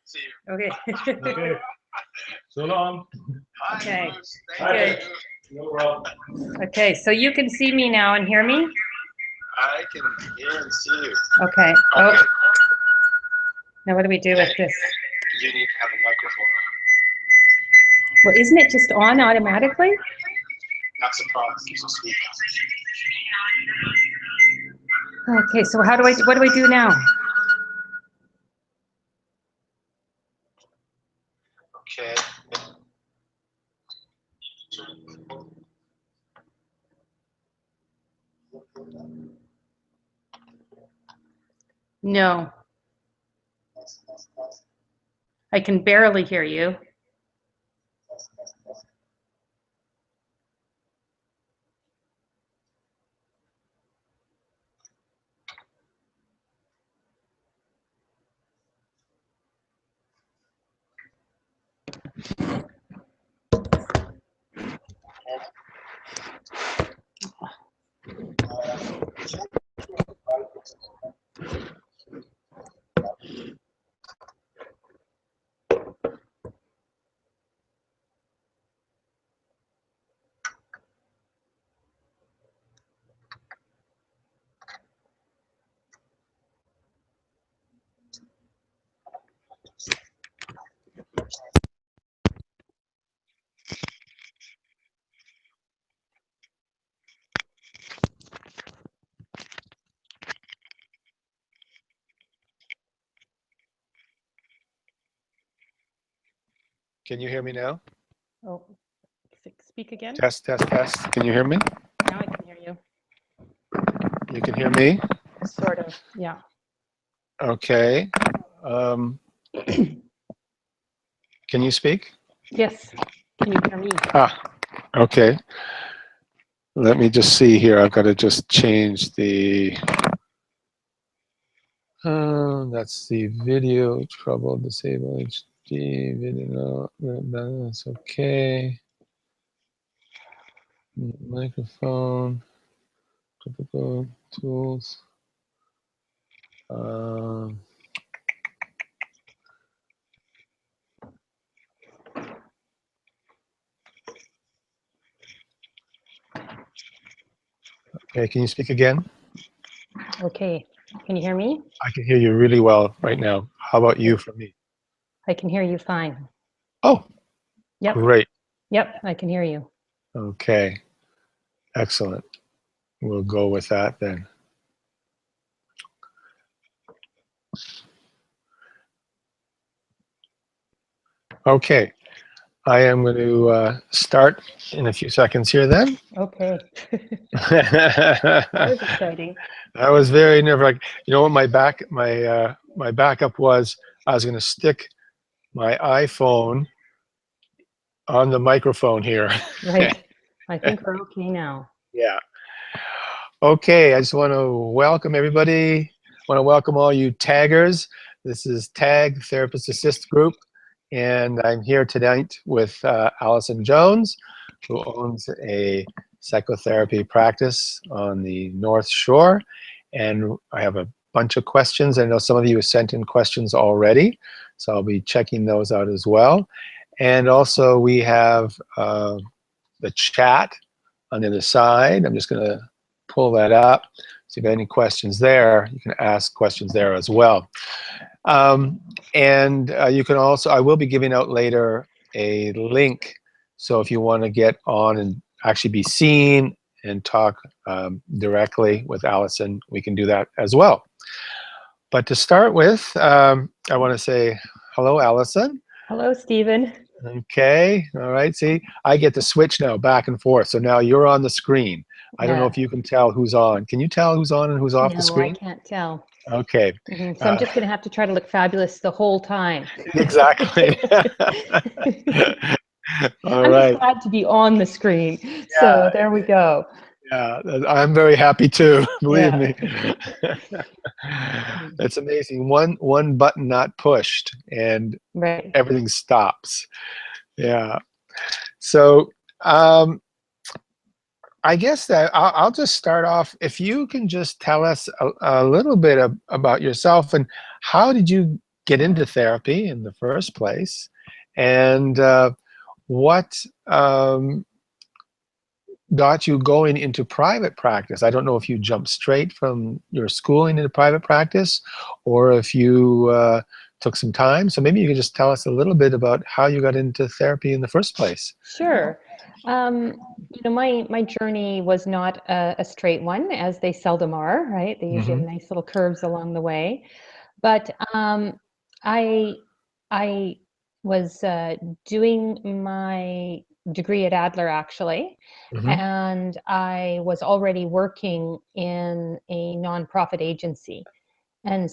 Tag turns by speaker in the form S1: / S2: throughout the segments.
S1: See you.
S2: Okay.
S3: Okay. So long.
S2: Okay.
S1: Thank
S2: Good.
S1: you.
S3: No problem.
S2: Okay, so you can see me now and hear me?
S1: I can hear and see you.
S2: Okay. Oh, now what do we do with this?
S1: You need to have a microphone.
S2: Well, isn't it just on automatically?
S1: Not surprised. You're so sweet.
S2: Okay, so what do I do now?
S1: Okay.
S2: No. I can barely hear you.
S1: Can you hear me now?
S2: Oh, speak again?
S1: Test, test, test. Can you hear me?
S2: Now I can hear you.
S1: You can hear me?
S2: Sort of, yeah.
S1: Okay. Can you speak?
S2: Yes. Can you hear me?
S1: Ah, okay. Let me just see here. I've got to just change the. That's the video trouble. Disable HD video. That's okay. Microphone. Typical tools. Okay, can you speak again?
S2: Okay. Can you hear me?
S1: I can hear you really well right now. How about you for me?
S2: I can hear you fine.
S1: Oh,
S2: Yep.
S1: great.
S2: Yep, I can hear you.
S1: Okay, excellent. We'll go with that then. Okay, I am going to start in a few seconds here then.
S2: Okay. That was exciting.
S1: That was very nerve-wracking. You know what my backup was? I was going to stick my iPhone on the microphone here.
S2: Right. I think we're okay now.
S1: Yeah. Okay, I just want to welcome everybody. I want to welcome all you taggers. This is Tag Therapist Assist Group, and I'm here tonight with Alyson Jones, who owns a psychotherapy practice on the North Shore. And I have a bunch of questions. I know some of you have sent in questions already, so I'll be checking those out as well. And also we have the chat on the other side. I'm just going to pull that up. So if you have any questions there, you can ask questions there as well. You can also, I will be giving out later a link. So if you want to get on and actually be seen and talk directly with Alyson, we can do that as well. But to start with, I want to say hello, Alyson.
S2: Hello, Stephen.
S1: Okay, all right, see, I get to switch now back and forth. So now you're on the screen. I don't know if you can tell who's on. Can you tell who's on and who's off the screen?
S2: No, I can't tell.
S1: Okay.
S2: So I'm just going to have to try to look fabulous the whole time.
S1: Exactly. All
S2: I'm
S1: right.
S2: just glad to be on the screen. So there we go.
S1: Yeah, I'm very happy too. Believe
S2: Yeah.
S1: me. It's amazing. One button not pushed, and
S2: Right.
S1: everything stops. Yeah. So I guess that I'll just start off. If you can just tell us a little bit about yourself and how did you get into therapy in the first place, and what got you going into private practice? I don't know if you jumped straight from your schooling into private practice, or if you took some time. So maybe you could just tell us a little bit about how you got into therapy in the first place.
S2: Sure. My journey was not a straight one, as they seldom are, right? They usually have nice little curves along the way. But I I was doing my degree at Adler, actually, and I was already working in a nonprofit agency. And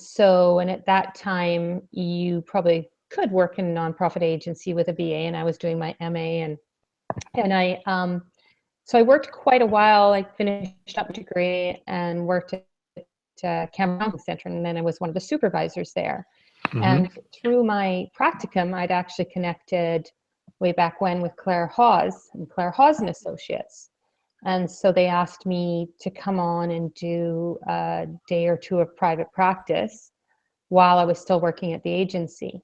S2: at that time, you probably could work in a nonprofit agency with a BA, and I was doing my MA, and so I worked quite a while. I finished up a degree and worked at Cameron Center, and then I was one of the supervisors there. And through my practicum, I'd actually connected way back when with Claire Hawes and Claire Hawes and Associates. And so they asked me to come on and do a day or two of private practice while I was still working at the agency.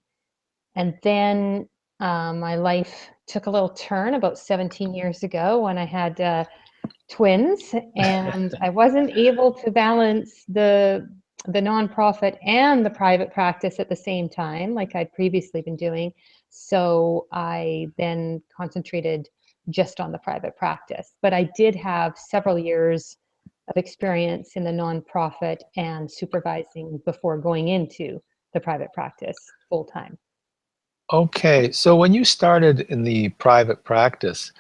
S2: And then my life took a little turn about 17 years ago when I had twins, and I wasn't able to balance the nonprofit and the private practice at the same time, like I'd previously been doing. So I then concentrated just on the private practice. But I did have several years of experience in the nonprofit and supervising before going into the private practice full time.
S1: Okay, so when you started in the private practice,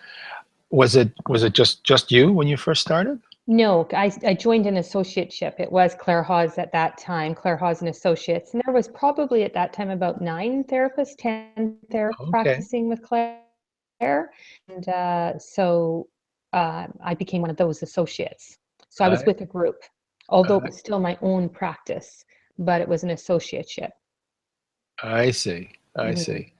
S1: was it just you when you first started?
S2: No, I joined an associateship. It was Claire Hawes at that time, Claire Hawes and Associates. And there was probably at that time about 9 therapists, 10 therapists
S1: Okay.
S2: practicing with Claire. And so I became one of those associates. So I was with a group, although it was still my own practice, but it was an associateship.
S1: I see. I see.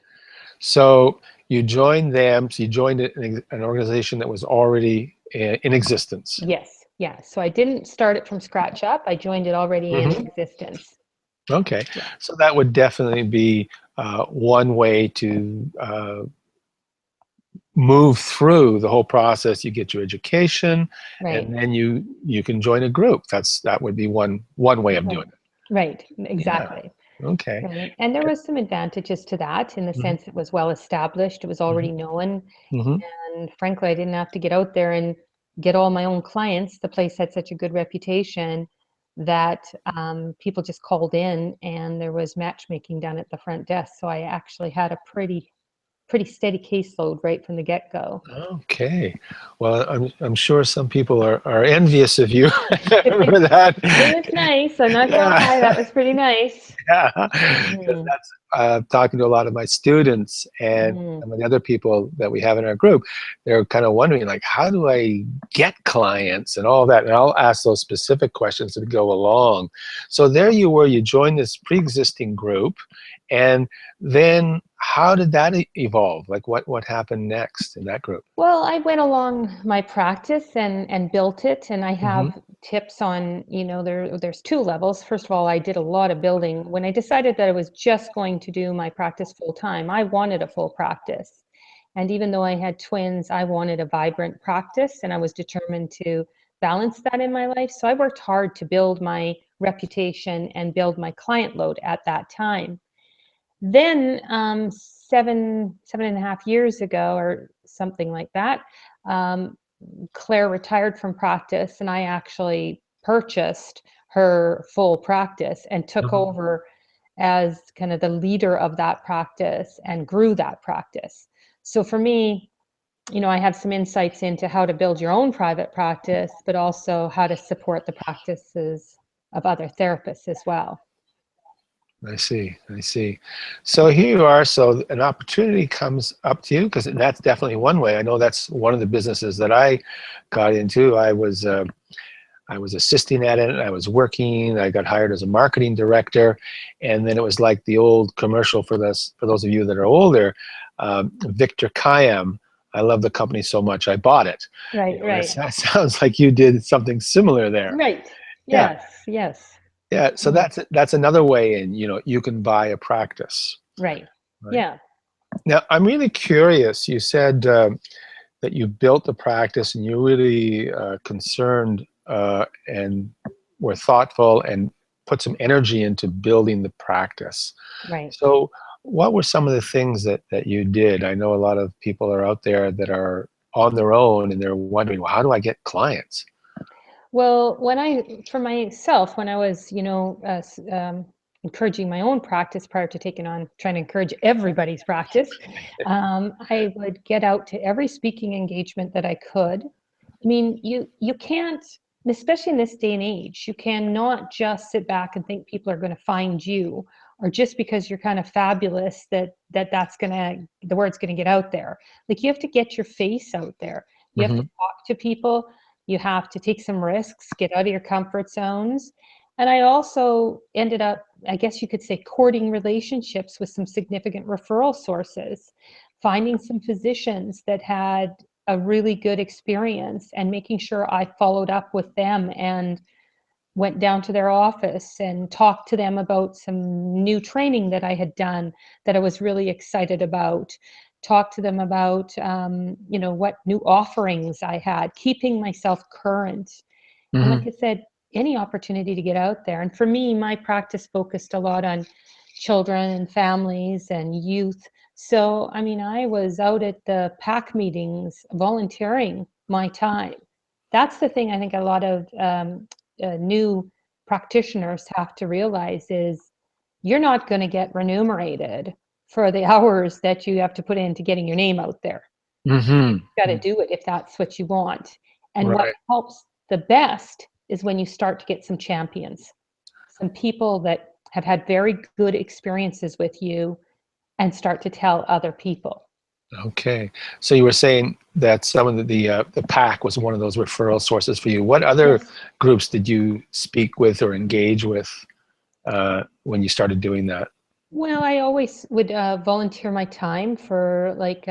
S1: So you joined them. So you joined an organization that was already in existence.
S2: Yes. Yeah. So I didn't start it from scratch up. I joined it already in existence.
S1: Okay.
S2: Yeah.
S1: So that would definitely be one way to move through the whole process. You get your education,
S2: Right.
S1: and then you can join a group. That would be one way of doing it.
S2: Right. Exactly.
S1: Okay.
S2: Right. And there was some advantages to that in the sense it was well established. It was already known. And frankly, I didn't have to get out there and get all my own clients. The place had such a good reputation that people just called in, and there was matchmaking done at the front desk. So I actually had a pretty steady caseload right from the get-go.
S1: Okay. Well, I'm sure some people are envious of you for that.
S2: It was nice. I'm not gonna lie, that was pretty nice.
S1: Yeah, 'cause that's talking to a lot of my students and some of the other people that we have in our group. They're kind of wondering, like, how do I get clients and all that? And I'll ask those specific questions as we go along. So there you were. You joined this pre-existing group, and then how did that evolve? Like, what happened next in that group?
S2: Well, I went along my practice and built it, and I have tips on, there's 2 levels. First of all, I did a lot of building. When I decided that I was just going to do my practice full time, I wanted a full practice. And even though I had twins, I wanted a vibrant practice, and I was determined to balance that in my life. So I worked hard to build my reputation and build my client load at that time. Then 7.5 years ago or something like that, Claire retired from practice, and I actually purchased her full practice and took over as kind of the leader of that practice and grew that practice. So for me, I have some insights into how to build your own private practice, but also how to support the practices of other therapists as well.
S1: I see. I see. So here you are. So an opportunity comes up to you, because that's definitely one way. I know that's one of the businesses that I got into. I was assisting at it. I was working. I got hired as a marketing director, and then it was like the old commercial for this. For those of you that are older, Victor Kiam. I love the company so much, I bought it.
S2: Right.
S1: That sounds like you did something similar there.
S2: Right.
S1: Yeah.
S2: Yes.
S1: Yeah, so that's another way in, you can buy a practice.
S2: Right.
S1: Right.
S2: Yeah.
S1: Now, I'm really curious. You said that you built the practice and you're really concerned and were thoughtful and put some energy into building the practice.
S2: Right.
S1: So what were some of the things that you did? I know a lot of people are out there that are on their own and they're wondering, well, how do I get clients?
S2: Well, for myself, when I was, encouraging my own practice prior to trying to encourage everybody's practice, I would get out to every speaking engagement that I could. I mean, you can't, especially in this day and age, you cannot just sit back and think people are going to find you, or just because you're kind of fabulous the word's going to get out there. Like, you have to get your face out there. You have to talk to people. You have to take some risks, get out of your comfort zones. And I also ended up, I guess you could say, courting relationships with some significant referral sources, finding some physicians that had a really good experience and making sure I followed up with them and went down to their office and talked to them about some new training that I had done that I was really excited about. Talk to them about, what new offerings I had, keeping myself current. And like I said, any opportunity to get out there. And for me, my practice focused a lot on children and families and youth. So, I mean, I was out at the PAC meetings volunteering my time. That's the thing I think a lot of new practitioners have to realize is you're not going to get remunerated for the hours that you have to put into getting your name out there. You've got to do it if that's what you want. And what
S1: Right.
S2: helps the best is when you start to get some champions, some people that have had very good experiences with you and start to tell other people.
S1: Okay. So you were saying that some of the PAC was one of those referral sources for you. What other
S2: Yes.
S1: groups did you speak with or engage with when you started doing that?
S2: Well, I always would volunteer my time for, like,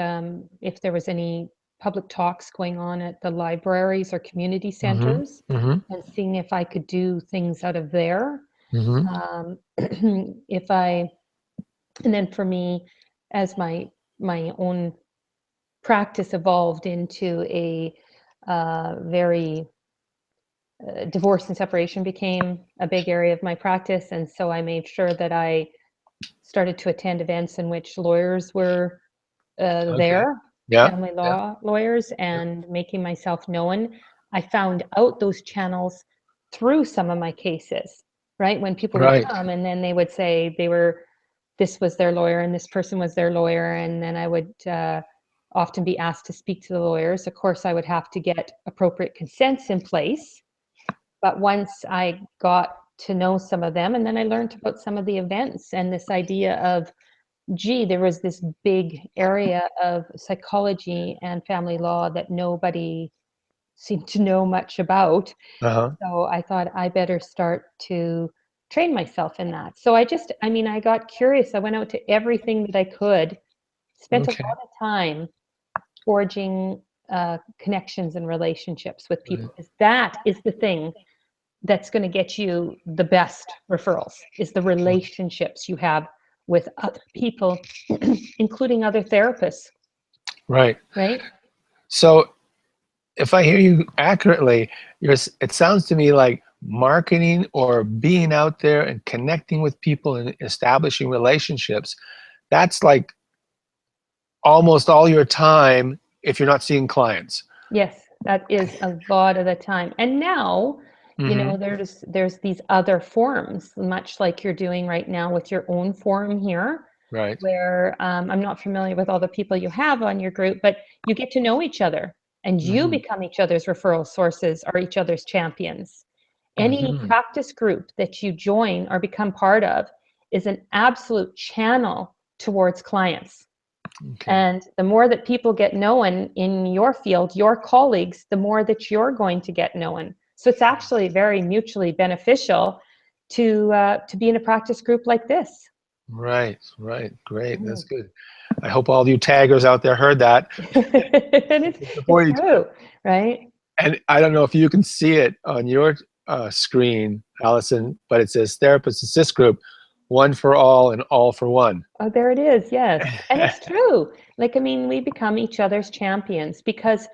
S2: if there was any public talks going on at the libraries or community centers, and seeing if I could do things out of there. Um, if I, and then for me, as my own practice evolved into a very divorce and separation became a big area of my practice, and so I made sure that I started to attend events in which lawyers were
S1: Okay.
S2: there,
S1: Yeah.
S2: family
S1: Yeah.
S2: law lawyers, and making myself known. I found out those channels through some of my cases, right? When people would
S1: Right.
S2: come and then they would say this was their lawyer and this person was their lawyer, and then I would often be asked to speak to the lawyers. Of course, I would have to get appropriate consents in place. But once I got to know some of them, and then I learned about some of the events and this idea of, gee, there was this big area of psychology and family law that nobody seemed to know much about.
S1: Uh-huh.
S2: So I thought I better start to train myself in that. So I got curious. I went out to everything that I could, spent a
S1: Okay.
S2: lot of time forging connections and relationships with people, because that is the thing that's going to get you the best referrals, is the relationships you have with other people, including other therapists,
S1: Right.
S2: right?
S1: So if I hear you accurately, it sounds to me like marketing or being out there and connecting with people and establishing relationships, that's like almost all your time if you're not seeing clients.
S2: Yes, that is a lot of the time. And now, there's these other forums, much like you're doing right now with your own forum here,
S1: Right.
S2: where I'm not familiar with all the people you have on your group, but you get to know each other and you become each other's referral sources or each other's champions. Any practice group that you join or become part of is an absolute channel towards clients.
S1: Okay.
S2: And the more that people get known in your field, your colleagues, the more that you're going to get known. So it's actually very mutually beneficial to be in a practice group like this.
S1: Right. Right. Great. That's good. I hope all you taggers out there heard that.
S2: And it's true, right?
S1: And I don't know if you can see it on your screen, Alyson, but it says Therapist Assist Group, one for all and all for one.
S2: Oh, there it is. Yes. And it's true. Like, I mean, we become each other's champions because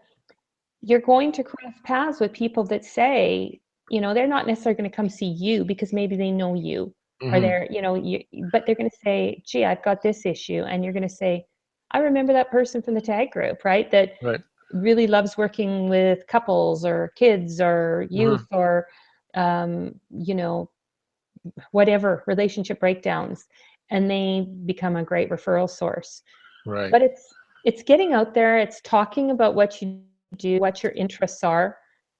S2: you're going to cross paths with people that say, you know, they're not necessarily going to come see you because maybe they know you or they're, you know, but they're going to say, gee, I've got this issue. And you're going to say, I remember that person from the tag group, right? That
S1: Right.
S2: really loves working with couples or kids or youth or, you know, whatever relationship breakdowns, and they become a great referral source.
S1: Right.
S2: But it's getting out there, it's talking about what you do, what your interests are,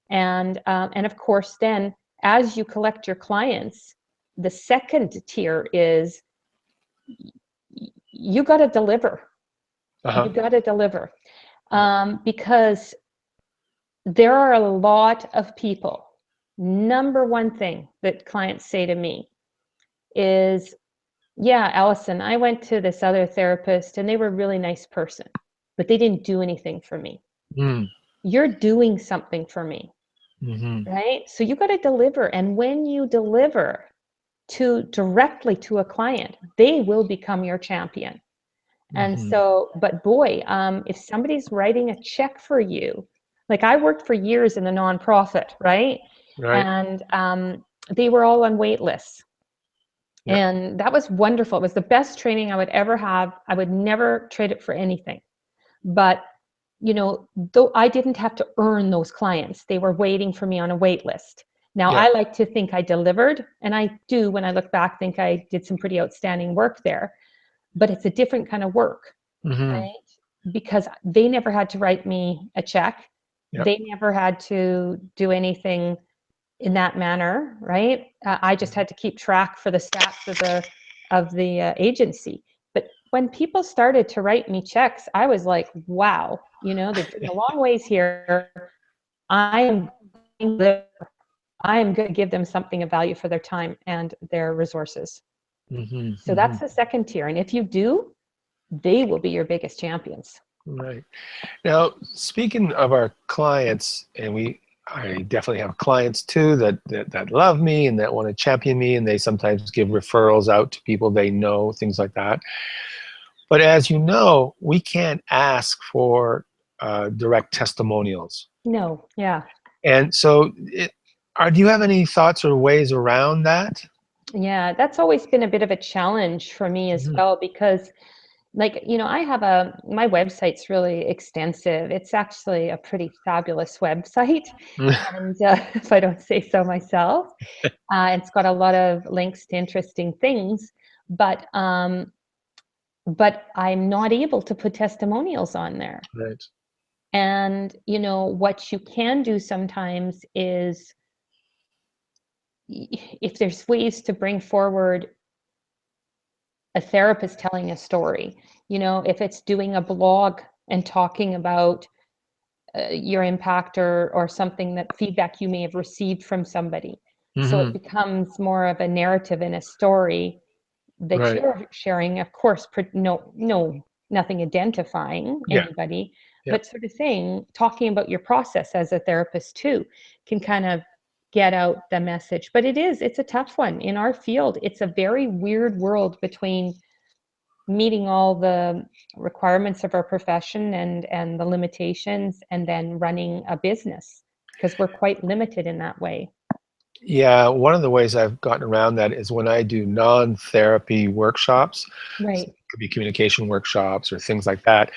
S2: and of course then as you collect your clients, the second tier is you got to deliver. You got to deliver, because there are a lot of people. Number one thing that clients say to me is, yeah, Alyson, I went to this other therapist and they were a really nice person, but they didn't do anything for me. You're doing something for me, right? So you got to deliver. And when you deliver directly to a client, they will become your champion. And so, but boy, if somebody's writing a check for you, like I worked for years in the nonprofit, right? And they were all on wait lists. And that was wonderful. It was the best training I would ever have. I would never trade it for anything. But, you know, though I didn't have to earn those clients, they were waiting for me on a wait list. Now, I like to think I delivered, and I do, when I look back, think I did some pretty outstanding work there. But it's a different kind of work, right? Because they never had to write me a check. They never had to do anything in that manner, right? I just had to keep track for the stats of the agency. But when people started to write me checks, I was like, wow, you know, they've been a long ways here. I am going to give them something of value for their time and their resources. So that's the second tier. And if you do, they will be your biggest champions.
S1: Right. Now, speaking of our clients, and I definitely have clients too that love me and that want to champion me, and they sometimes give referrals out to people they know, things like that. But as you know, we can't ask for direct testimonials.
S2: No, yeah.
S1: And so, do you have any thoughts or ways around that?
S2: Yeah, that's always been a bit of a challenge for me as well, because like, you know, my website's really extensive. It's actually a pretty fabulous website. And if I don't say so myself, it's got a lot of links to interesting things, but I'm not able to put testimonials on there.
S1: Right.
S2: And, you know, what you can do sometimes is, if there's ways to bring forward a therapist telling a story, you know, if it's doing a blog and talking about your impact or something, that feedback you may have received from somebody. So it becomes more of a narrative and a story that you're sharing, of course, nothing identifying anybody, but sort of saying, talking about your process as a therapist too, can kind of get out the message. But it's a tough one in our field. It's a very weird world between meeting all the requirements of our profession and the limitations, and then running a business, because we're quite limited in that way.
S1: Yeah, one of the ways I've gotten around that is when I do non-therapy workshops.
S2: Right.
S1: So it could be communication workshops or things like that.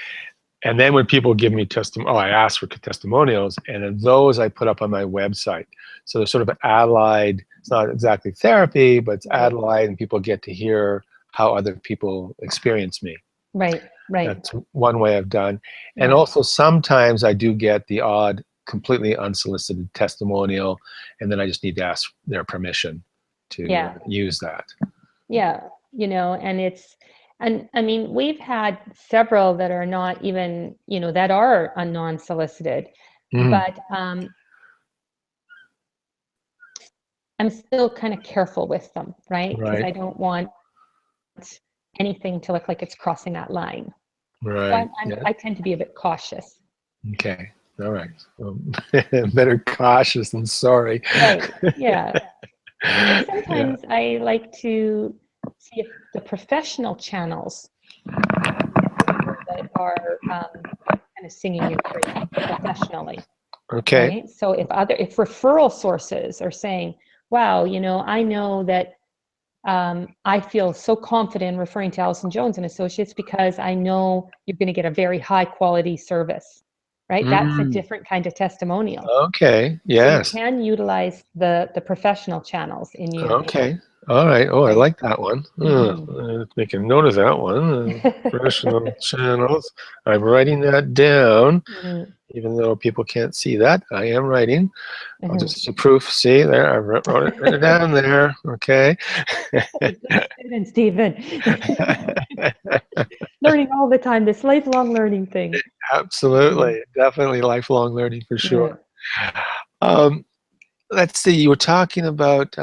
S1: And then when people give me I ask for testimonials, and then those I put up on my website. So they're sort of allied. It's not exactly therapy, but it's allied, and people get to hear how other people experience me.
S2: Right.
S1: That's one way I've done. And also sometimes I do get the odd completely unsolicited testimonial, and then I just need to ask their permission to use that.
S2: Yeah, you know, and I mean, we've had several that are not even, you know, that are non-solicited, but I'm still kind of careful with them, right? Because I don't want anything to look like it's crossing that line.
S1: Right.
S2: So I tend to be a bit cautious.
S1: Okay. All right. Better cautious than sorry.
S2: Right. Yeah. And
S1: Yeah.
S2: sometimes I like to see if the professional channels that are kind of singing your praise professionally,
S1: Okay.
S2: right? So if referral sources are saying, wow, I know that I feel so confident in referring to Alyson Jones and Associates because I know you're going to get a very high quality service, right? That's a
S1: Mm,
S2: different kind of testimonial.
S1: okay.
S2: So you
S1: Yes.
S2: can utilize the professional channels in your.
S1: Okay. All right. Oh, I
S2: Right.
S1: like that one.
S2: Mhm.
S1: Make a note of that one. Professional channels. I'm writing that down,
S2: Mhm.
S1: even though people can't see that. I am writing. I'll
S2: Mhm.
S1: just as a proof. See there, I wrote it down there. Okay.
S2: Such a good student, Stephen. Learning all the time, this lifelong learning thing.
S1: Absolutely. Definitely lifelong learning for
S2: Yeah.
S1: sure. Um, let's see. You were talking about.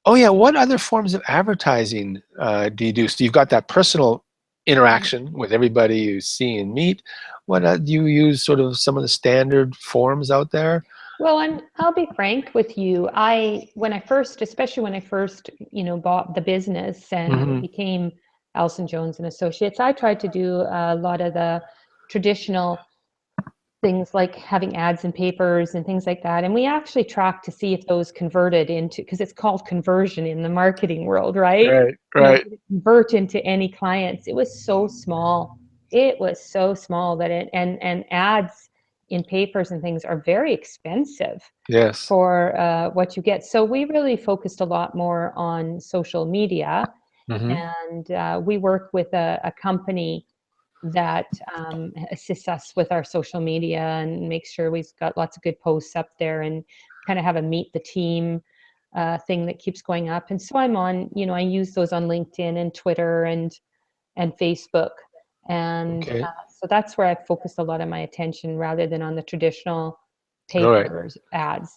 S1: Oh yeah, what other forms of advertising do you do? So you've got that personal interaction with everybody you see and meet. What do you use? Sort of some of the standard forms out there?
S2: Well, I'll be frank with you. Especially when I first, bought the business and it
S1: Hmm.
S2: became Alyson Jones and Associates, I tried to do a lot of the traditional things like having ads in papers and things like that. And we actually tracked to see if those converted into, because it's called conversion in the marketing world, right?
S1: Right, right.
S2: Did it convert into any clients? It was so small. It was so small that and ads in papers and things are very expensive
S1: Yes.
S2: for what you get. So we really focused a lot more on social media.
S1: Hmm.
S2: And we work with a company that assists us with our social media and makes sure we've got lots of good posts up there and kind of have a meet the team thing that keeps going up. And so I'm on, I use those on LinkedIn and Twitter and Facebook. And
S1: Okay.
S2: so that's where I've focused a lot of my attention rather than on the traditional
S1: All right.
S2: papers ads.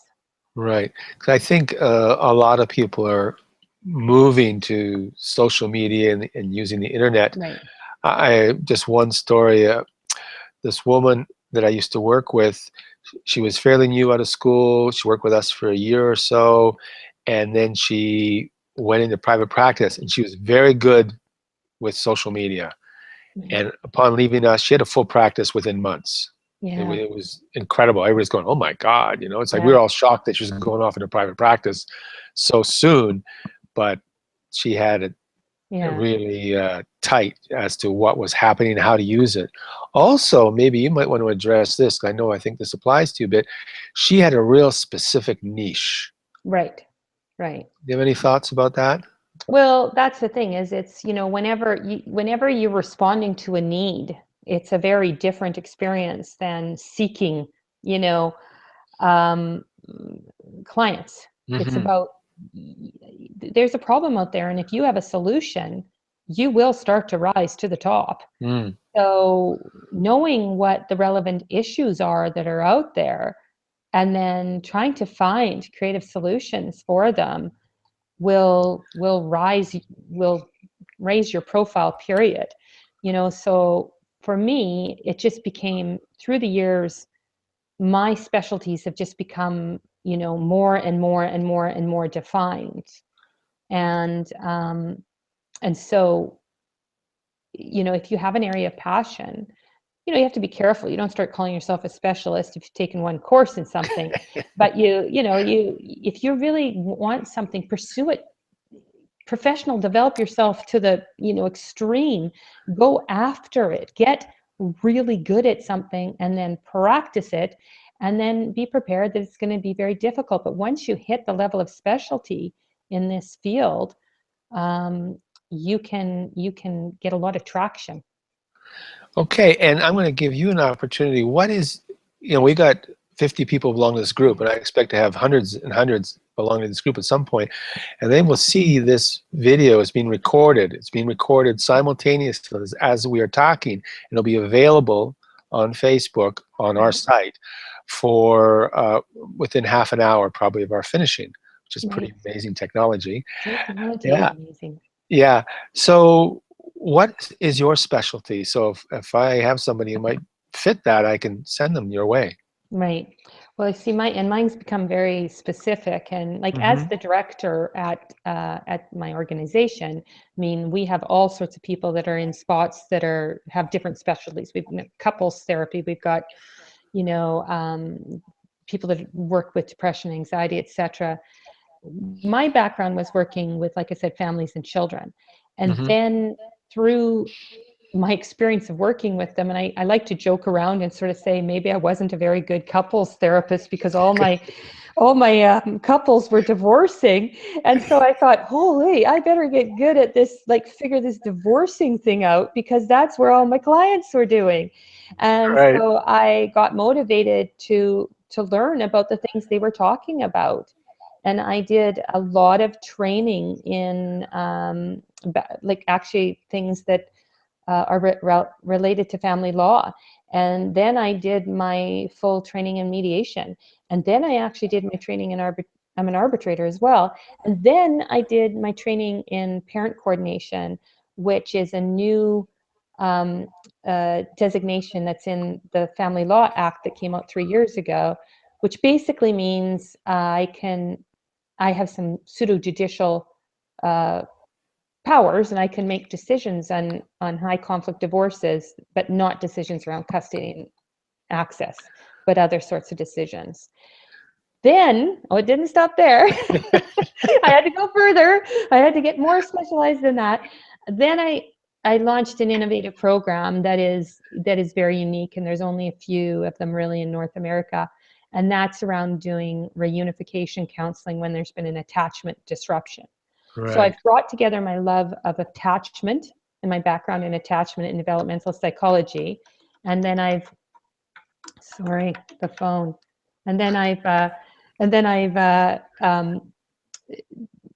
S1: Right. 'Cause I think a lot of people are moving to social media and using the internet.
S2: Right.
S1: Just one story. This woman that I used to work with, she was fairly new out of school. She worked with us for a year or so, and then she went into private practice, and she was very good with social media.
S2: Right.
S1: And upon leaving us, she had a full practice within months.
S2: Yeah.
S1: It was incredible. Everybody's going, "Oh my God!" It's like we
S2: Yeah.
S1: were all shocked that she was going off into private practice so soon, but she had it
S2: Yeah.
S1: really tight as to what was happening and how to use it. Also, maybe you might want to address this. I think this applies to you, but she had a real specific niche.
S2: Right. Right.
S1: Do you have any thoughts about that?
S2: Well, that's the thing is it's, whenever you're responding to a need, it's a very different experience than seeking, you know, um, clients. It's
S1: Hmm.
S2: about there's a problem out there, and if you have a solution, you will start to rise to the top.
S1: Mm.
S2: So knowing what the relevant issues are that are out there, and then trying to find creative solutions for them will raise your profile, period. So for me it just became, through the years, my specialties have just become more and more and more and more defined. And so if you have an area of passion, you have to be careful. You don't start calling yourself a specialist if you've taken one course in something. But if you really want something, pursue it. Professional, develop yourself to the extreme. Go after it. Get really good at something and then practice it, and then be prepared that it's going to be very difficult. But once you hit the level of specialty in this field, you can get a lot of traction.
S1: Okay, and I'm going to give you an opportunity. What is, we got 50 people belong to this group, and I expect to have hundreds and hundreds belong to this group at some point, and they will see this video is being recorded. It's being recorded simultaneously as we are talking, and it'll be available on Facebook on our site for within half an hour probably of our finishing, which is pretty
S2: Nice.
S1: amazing technology.
S2: Technology is
S1: Yeah.
S2: amazing.
S1: Yeah. So what is your specialty? So if I have somebody who might fit that, I can send them your way.
S2: Right. Well, I see mine's become very specific, and like as
S1: Mm-hmm.
S2: the director at my organization, I mean, we have all sorts of people that are in spots that have different specialties. We've got couples therapy. We've got, people that work with depression, anxiety, etc. My background was working with, like I said, families and children, and
S1: Mm-hmm.
S2: then through my experience of working with them, and I like to joke around and sort of say maybe I wasn't a very good couples therapist because all my couples were divorcing, and so I thought, holy, I better get good at this, like figure this divorcing thing out, because that's where all my clients were doing. And
S1: Right.
S2: so I got motivated to learn about the things they were talking about, and I did a lot of training in like actually things that are related to family law. And then I did my full training in mediation. And then I actually did my training in I'm an arbitrator as well. And then I did my training in parent coordination, which is a new designation that's in the Family Law Act that came out 3 years ago, which basically means I have some pseudo judicial powers, and I can make decisions on high conflict divorces, but not decisions around custody and access, but other sorts of decisions. Then, it didn't stop there. I had to go further. I had to get more specialized than that. Then I launched an innovative program that is very unique, and there's only a few of them really in North America. And that's around doing reunification counseling when there's been an attachment disruption. So
S1: Right.
S2: I've brought together my love of attachment and my background in attachment and developmental psychology. And then sorry, the phone. And then I've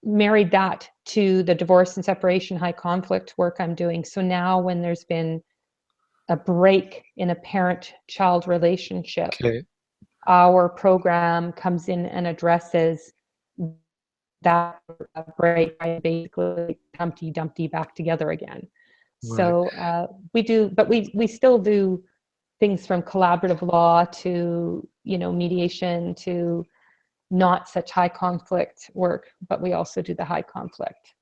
S2: married that to the divorce and separation, high conflict work I'm doing. So now when there's been a break in a parent-child relationship,
S1: Okay.
S2: our program comes in and addresses that break, I basically Humpty Dumpty back together again.
S1: Right.
S2: So we do, but we still do things from collaborative law to mediation to not such high conflict work, but we also do the high conflict.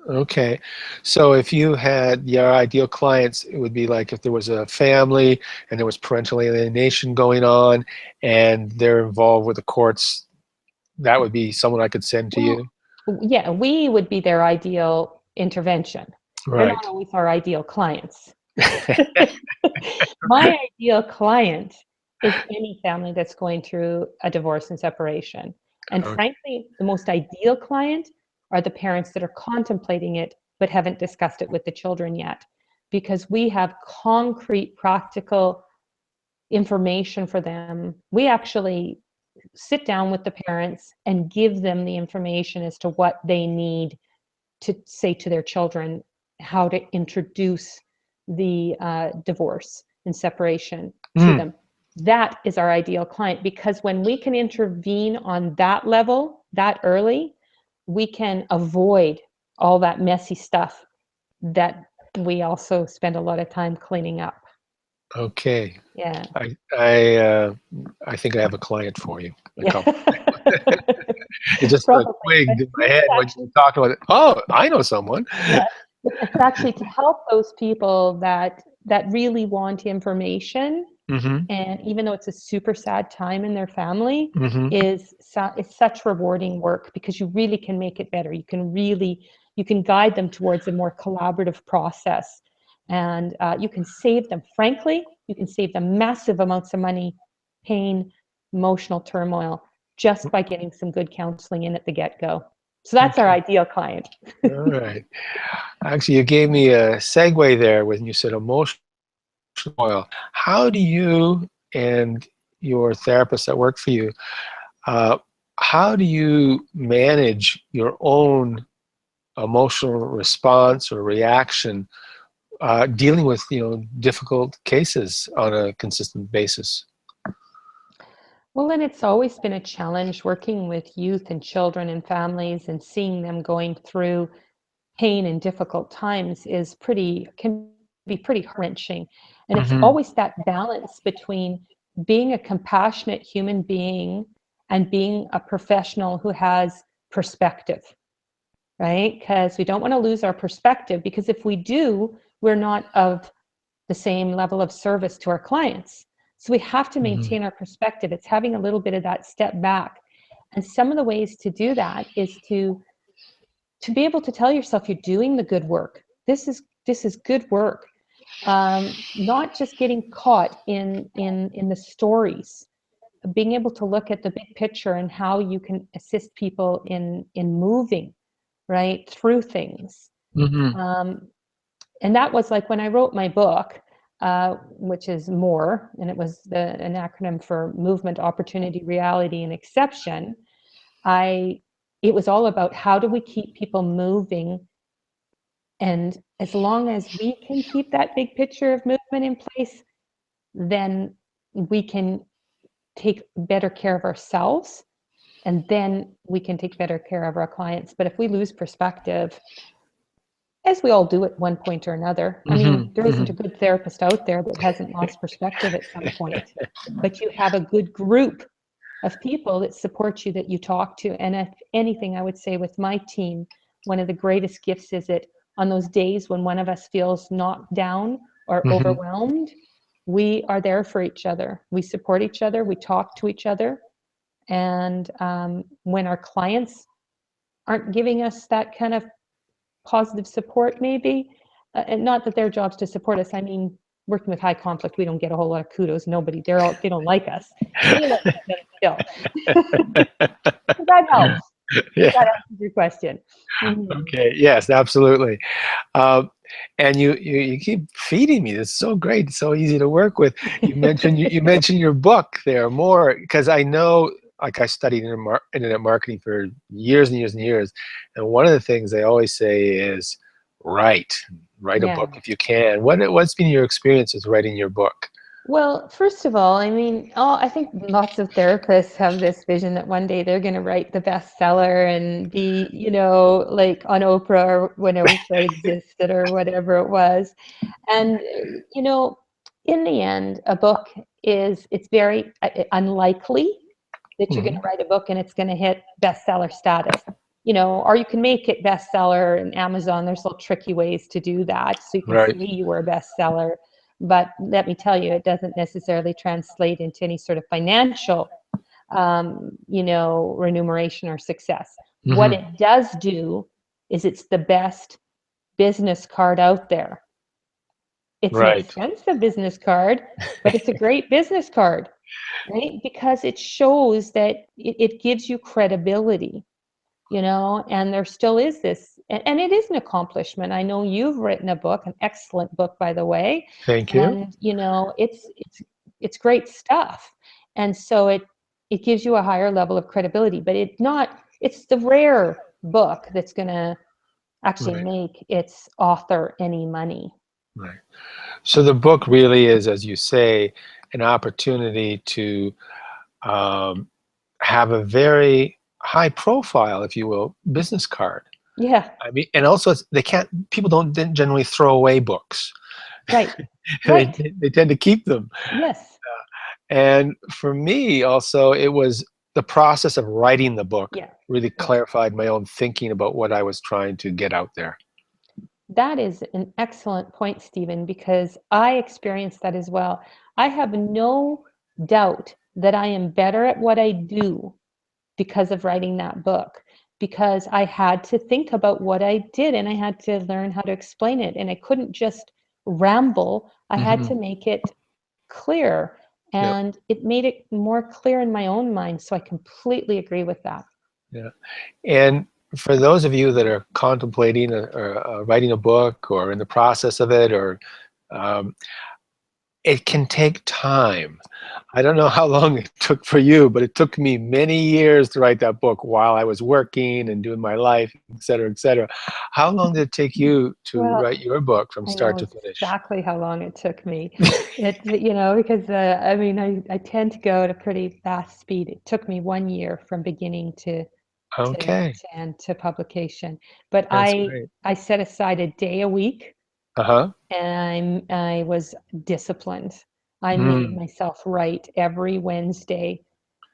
S1: Okay. So if you had your ideal clients, it would be like if there was a family and there was parental alienation going on and they're involved with the courts, that would be someone I could send to you?
S2: Yeah, we would be their ideal intervention. They're
S1: Right.
S2: not always our ideal clients. My ideal client is any family that's going through a divorce and separation. And
S1: Okay.
S2: frankly, the most ideal client are the parents that are contemplating it but haven't discussed it with the children yet, because we have concrete, practical information for them. We actually sit down with the parents and give them the information as to what they need to say to their children, how to introduce the divorce and separation to them. That is our ideal client, because when we can intervene on that level, that early, we can avoid all that messy stuff that we also spend a lot of time cleaning up.
S1: Okay.
S2: Yeah.
S1: I think I have a client for you. A couple. It just
S2: Probably.
S1: twigged in my head when you were talking about it. Oh, I know someone.
S2: Yeah. It's actually to help those people that really want information,
S1: Mm-hmm.
S2: and even though it's a super sad time in their family,
S1: Mm-hmm.
S2: it's such rewarding work, because you really can make it better. You can guide them towards a more collaborative process, and you can save them. Frankly, you can save them massive amounts of money, pain, emotional turmoil, just by getting some good counseling in at the get-go. So that's our
S1: Okay.
S2: ideal client.
S1: All right. Actually, you gave me a segue there when you said emotional oil. How do you and your therapists that work for you, uh, how do you manage your own emotional response or reaction dealing with difficult cases on a consistent basis?
S2: Well, and it's always been a challenge working with youth and children and families, and seeing them going through pain and difficult times can be pretty heart-wrenching. And it's
S1: Mm-hmm.
S2: always that balance between being a compassionate human being and being a professional who has perspective, right? Because we don't want to lose our perspective, because if we do, we're not of the same level of service to our clients. So we have to maintain our perspective. It's having a little bit of that step back. And some of the ways to do that is to be able to tell yourself you're doing the good work. This is good work. Not just getting caught in the stories, being able to look at the big picture and how you can assist people in moving right through things.
S1: Mm-hmm.
S2: And that was like when I wrote my book, which is MORE, and it was an acronym for Movement, Opportunity, Reality, and Exception. It was all about how do we keep people moving. And as long as we can keep that big picture of movement in place, then we can take better care of ourselves, and then we can take better care of our clients. But if we lose perspective, as we all do at one point or another, I mean, there isn't a good therapist out there that hasn't lost perspective at some point, but you have a good group of people that support you, that you talk to. And if anything, I would say with my team, one of the greatest gifts is that on those days when one of us feels knocked down or overwhelmed, we are there for each other. We support each other. We talk to each other. And when our clients aren't giving us that kind of positive support, maybe, and not that their job's to support us. I mean, working with high conflict, we don't get a whole lot of kudos. They don't like us. We like each other still. So that helps.
S1: Yeah.
S2: That answers your question.
S1: Okay. Yes, absolutely. And you keep feeding me. It's so great. It's so easy to work with. You mentioned your book there more, because I know, like, I studied internet marketing for years and years and years, and one of the things they always say is write a
S2: Yeah.
S1: book if you can. What's been your experience with writing your book?
S2: Well, first of all, I mean, I think lots of therapists have this vision that one day they're going to write the bestseller and be, like on Oprah, or when Oprah existed or whatever it was. And, in the end, a book it's very unlikely that you're going to write a book and it's going to hit bestseller status. Or you can make it bestseller in Amazon. There's little tricky ways to do that, so you can
S1: Right.
S2: say you were a bestseller. But let me tell you, it doesn't necessarily translate into any sort of financial, remuneration or success. What it does do is it's the best business card out there. It's an
S1: Right.
S2: expensive business card, but it's a great business card, right? Because it shows that it gives you credibility, and there still is this, and it is an accomplishment. I know you've written a book, an excellent book, by the way,
S1: Thank you.
S2: and it's great stuff. And so it gives you a higher level of credibility, but it's the rare book that's going to actually
S1: Right.
S2: make its author any money.
S1: Right. So the book really is, as you say, an opportunity to have a very high profile, if you will, business card.
S2: Yeah.
S1: I mean, and also people don't generally throw away books.
S2: Right.
S1: they,
S2: Right.
S1: they tend to keep them.
S2: Yes.
S1: And for me also, it was the process of writing the book
S2: Yeah.
S1: really clarified my own thinking about what I was trying to get out there.
S2: That is an excellent point, Stephen, because I experienced that as well. I have no doubt that I am better at what I do because of writing that book, because I had to think about what I did and I had to learn how to explain it. And I couldn't just ramble. I had to make it clear,
S1: Yep.
S2: and it made it more clear in my own mind. So I completely agree with that.
S1: Yeah. And for those of you that are contemplating or writing a book or in the process of it, or it can take time. I don't know how long it took for you, but it took me many years to write that book while I was working and doing my life, et cetera, et cetera. How long did it take you to
S2: Well,
S1: write your book from
S2: I
S1: start
S2: know
S1: to finish?
S2: exactly how long it took me. Because I mean, I tend to go at a pretty fast speed. It took me 1 year from beginning to
S1: Okay,
S2: end to publication. But
S1: that's great.
S2: I set aside a day a week
S1: Uh-huh.
S2: and I was disciplined. I made myself write every Wednesday,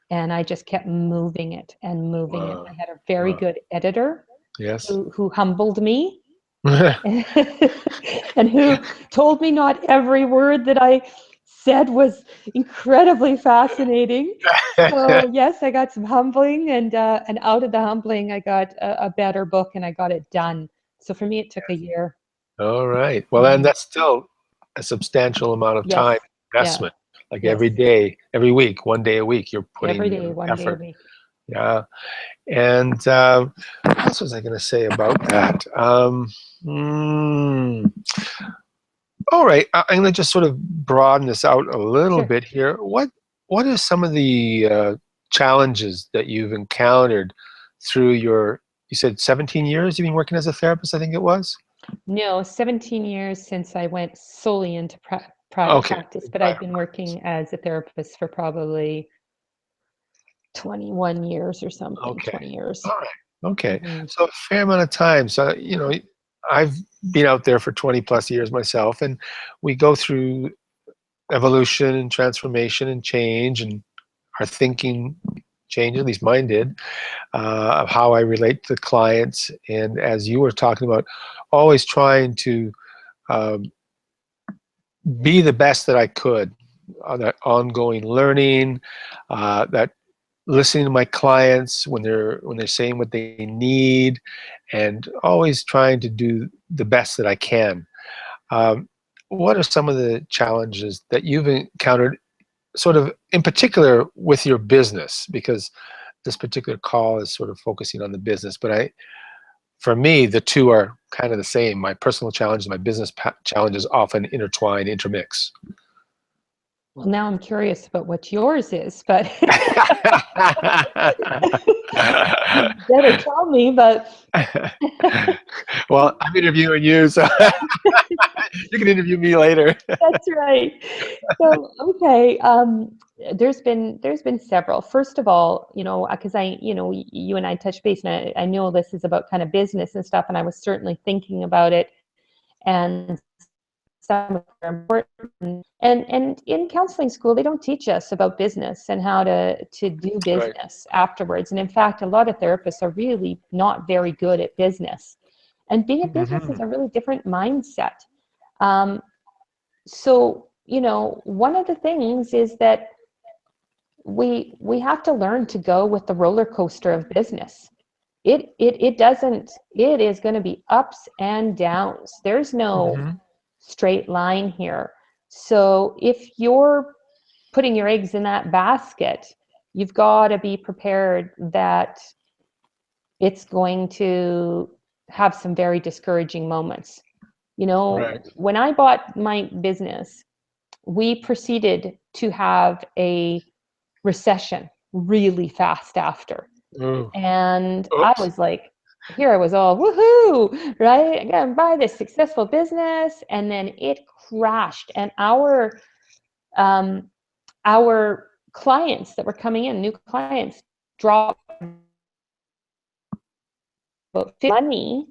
S2: and I just kept moving it and moving it.
S1: Wow.
S2: I had a very
S1: Wow.
S2: good editor
S1: Yes.
S2: who humbled me and who told me not every word that I said was incredibly fascinating. So yes, I got some humbling, and out of the humbling, I got a better book, and I got it done. So for me, it took a year.
S1: All right. Well, then that's still a substantial amount of
S2: Yes,
S1: time
S2: yeah,
S1: investment. Like
S2: yes,
S1: every day, every week, 1 day a week, you're
S2: every
S1: putting
S2: day,
S1: your
S2: 1 day a
S1: effort.
S2: week.
S1: Yeah. And what else was I going to say about that? All right. I'm going to just sort of broaden this out a little
S2: Sure.
S1: bit here. What are some of the challenges that you've encountered through you said 17 years you've been working as a therapist, I think it was?
S2: No, 17 years since I went solely into private
S1: Okay.
S2: practice, but I've been working as a therapist for probably 21 years or something,
S1: Okay.
S2: 20 years.
S1: All right. Okay.
S2: Mhm.
S1: So a fair amount of time. So, I've been out there for 20 plus years myself, and we go through evolution and transformation and change, and our thinking changed, at least mine did, of how I relate to clients. And as you were talking about, always trying to um, be the best that I could, that ongoing learning, that listening to my clients when they're saying what they need, and always trying to do the best that I can. What are some of the challenges that you've encountered, sort of in particular with your business? Because this particular call is sort of focusing on the business, but for me, the two are kind of the same. My personal challenges, my business challenges often intertwine, intermix.
S2: Well, now I'm curious about what yours is, but you better tell me, but
S1: Well, I'm interviewing you, so you can interview me later.
S2: that's right. So, okay, there's been several. First of all, because you and I touched base, and I know this is about kind of business and stuff, and I was certainly thinking about it, and some of them are important. And in counseling school, they don't teach us about business and how to do
S1: Right.
S2: business afterwards. And in fact, a lot of therapists are really not very good at business. And being a business is
S1: Hmm.
S2: a really different mindset. Um, so, one of the things is that we have to learn to go with the roller coaster of business. It is going to be ups and downs. There's no
S1: Hmm.
S2: straight line here. So if you're putting your eggs in that basket, you've got to be prepared that it's going to have some very discouraging moments.
S1: Right.
S2: When I bought my business, we proceeded to have a recession really fast after.
S1: Oh,
S2: And I
S1: oops.
S2: was like, here I was all woohoo, right? I'm gonna buy this successful business, and then it crashed. And our clients that were coming in, new clients, dropped money.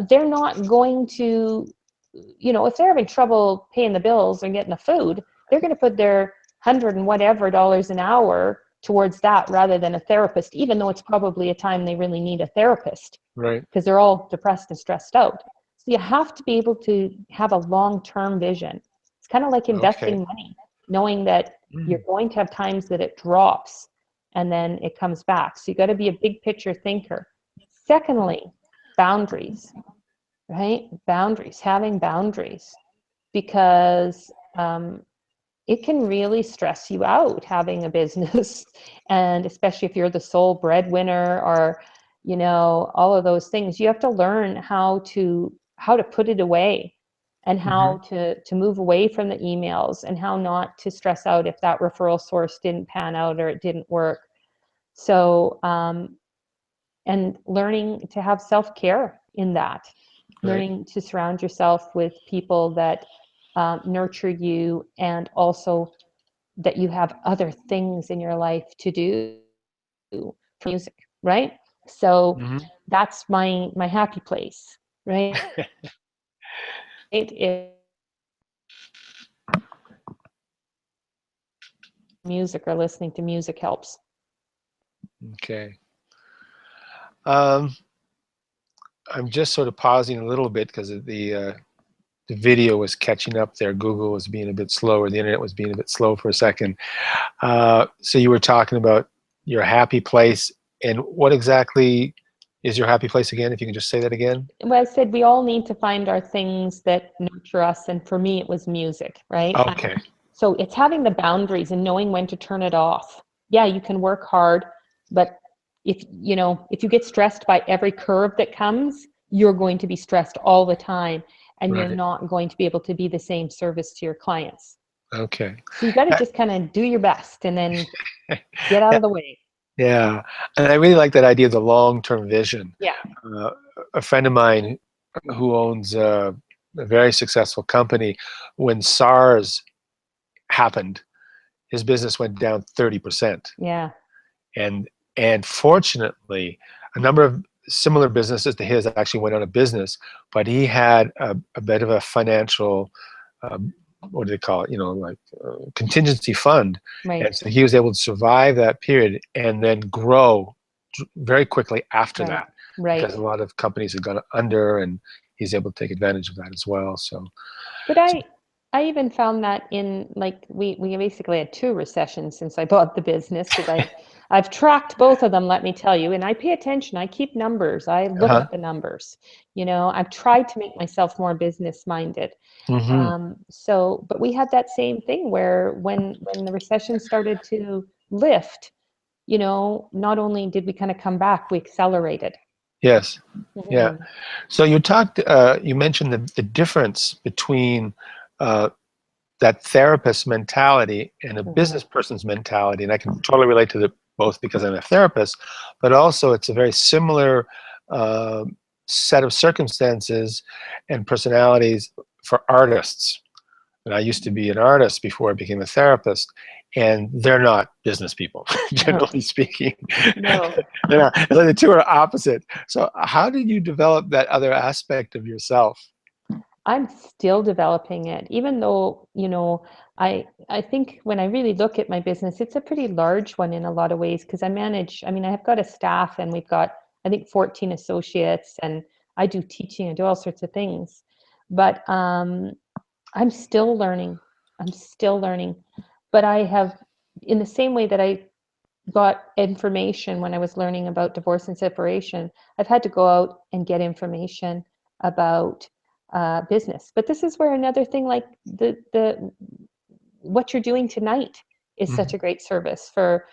S2: They're not going to, if they're having trouble paying the bills and getting the food, they're going to put their hundred and whatever dollars an hour towards that rather than a therapist, even though it's probably a time they really need a therapist
S1: Right.
S2: because they're all depressed and stressed out. So you have to be able to have a long-term vision. It's kind of like
S1: Okay.
S2: investing money, knowing that you're
S1: Mm.
S2: going to have times that it drops and then it comes back. So you got to be a big picture thinker. Secondly, boundaries, right? Boundaries, having boundaries, because it can really stress you out having a business. And especially if you're the sole breadwinner or, all of those things, you have to learn how to put it away and
S1: Hmm.
S2: how to move away from the emails and how not to stress out if that referral source didn't pan out or it didn't work. So, and learning to have self-care in that,
S1: Right.
S2: learning to surround yourself with people that nurture you, and also that you have other things in your life to do for music, right? So
S1: Hmm.
S2: that's my happy place, right? If music or listening to music helps.
S1: Okay. I'm just sort of pausing a little bit because the video was catching up there. Google was being a bit slower. The internet was being a bit slow for a second. So you were talking about your happy place, and what exactly is your happy place again? If you can just say that again.
S2: Well, I said we all need to find our things that nurture us, and for me, it was music, right?
S1: Okay.
S2: So it's having the boundaries and knowing when to turn it off. Yeah, you can work hard, but if you get stressed by every curve that comes, you're going to be stressed all the time, and you're
S1: Right.
S2: not going to be able to be the same service to your clients.
S1: Okay.
S2: So you got to just kind of do your best and then get out of the way.
S1: Yeah, and I really like that idea of the long-term vision.
S2: Yeah.
S1: A friend of mine who owns a very successful company, when SARS happened, his business went down 30%.
S2: Yeah.
S1: And fortunately, a number of similar businesses to his actually went out of business, but he had a bit of a financial, what do they call it? Like contingency fund.
S2: Right.
S1: And so he was able to survive that period and then grow very quickly after
S2: Right.
S1: that,
S2: Right.
S1: because a lot of companies had gone under, and he's able to take advantage of that as well. So,
S2: But I even found that in, like, we basically had 2 recessions since I bought the business, because I've tracked both of them, let me tell you, and I pay attention. I keep numbers. I look
S1: uh-huh.
S2: at the numbers. I've tried to make myself more business minded. But we had that same thing where when the recession started to lift, not only did we kind of come back, we accelerated.
S1: Yes. Yeah.
S2: Mhm.
S1: So you mentioned the difference between that therapist mentality and a business person's mentality, and I can totally relate to both because I'm a therapist, but also it's a very similar set of circumstances and personalities for artists. And I used to be an artist before I became a therapist, and they're not business people, generally speaking.
S2: No.
S1: They're not. It's like the two are opposite. So how did you develop that other aspect of yourself?
S2: I'm still developing it, even though, I think when I really look at my business, it's a pretty large one in a lot of ways, because I have got a staff, and we've got, I think, 14 associates, and I do teaching, I do all sorts of things. But I'm still learning. I'm still learning. But I have, in the same way that I got information when I was learning about divorce and separation, I've had to go out and get information about business. But this is where another thing, like the what you're doing tonight, is such a great service for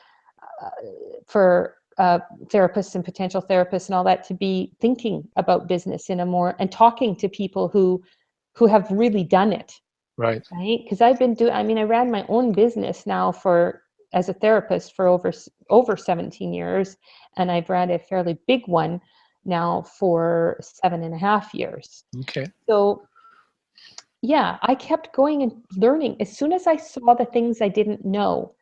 S2: therapists and potential therapists and all that, to be thinking about business in a more, and talking to people who have really done it.
S1: Right.
S2: Right? Because I've been doing, I ran my own business now as a therapist for over 17 years, and I've ran a fairly big one now for 7.5 years.
S1: Okay.
S2: So yeah, I kept going and learning. As soon as I saw the things I didn't know,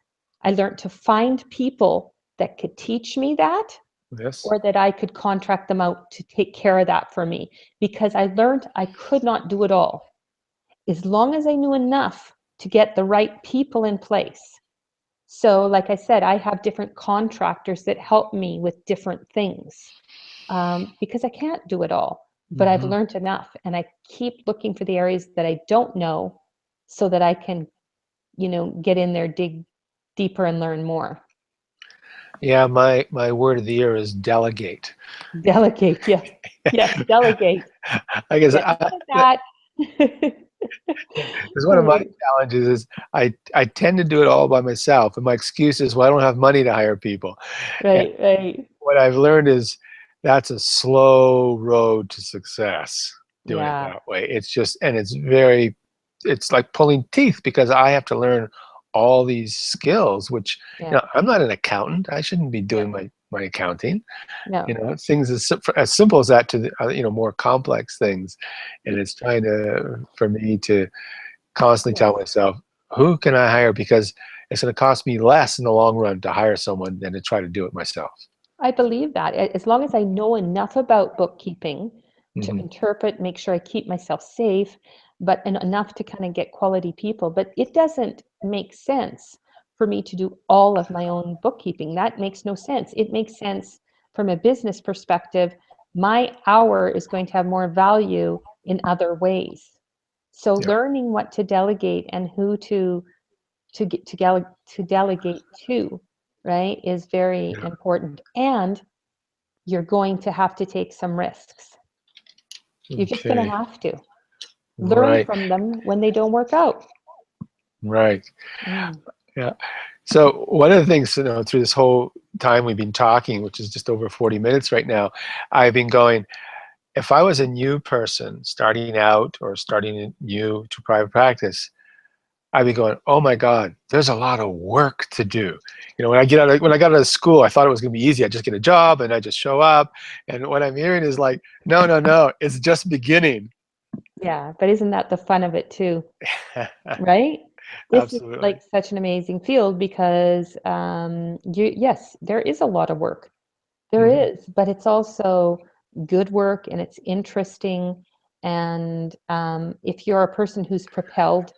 S2: I learned to find people that could teach me that,
S1: Yes.
S2: or that I could contract them out to take care of that for me, because I learned I could not do it all. As long as I knew enough to get the right people in place. So like I said, I have different contractors that help me with different things, because I can't do it all. But I've learned enough, and I keep looking for the areas that I don't know, so that I can, get in there, dig deeper, and learn more.
S1: Yeah, my word of the year is delegate.
S2: Delegate, yes. Yes, delegate.
S1: I guess
S2: Get rid of that.
S1: because one of my challenges is I tend to do it all by myself, and my excuse is, well, I don't have money to hire people. And
S2: Right.
S1: what I've learned is that's a slow road to success, doing it
S2: Yeah.
S1: that way. It's like pulling teeth, because I have to learn all these skills, which,
S2: Yeah.
S1: I'm not an accountant. I shouldn't be doing my accounting.
S2: No.
S1: Things as simple as that to more complex things. And it's trying for me to constantly tell myself, who can I hire? Because it's going to cost me less in the long run to hire someone than to try to do it myself.
S2: I believe that. As long as I know enough about bookkeeping to interpret, make sure I keep myself safe, but enough to kind of get quality people. But it doesn't make sense for me to do all of my own bookkeeping. That makes no sense. It makes sense from a business perspective. My hour is going to have more value in other ways. So learning what to delegate and who to delegate to, right, is very important. And you're going to have to take some risks. You're just going to have to learn from them when they don't work out.
S1: Right. Yeah. So one of the things, through this whole time we've been talking, which is just over 40 minutes right now, I've been going, if I was a new person starting out or starting new to private practice, I'd be going, oh my God, there's a lot of work to do. When I got out of school, I thought it was going to be easy. I just get a job and I just show up. And what I'm hearing is like, no, it's just beginning.
S2: Yeah, but isn't that the fun of it too? Right? This
S1: Absolutely.
S2: is like such an amazing field because yes, there is a lot of work. There is, but it's also good work and it's interesting. And if you're a person who's propelled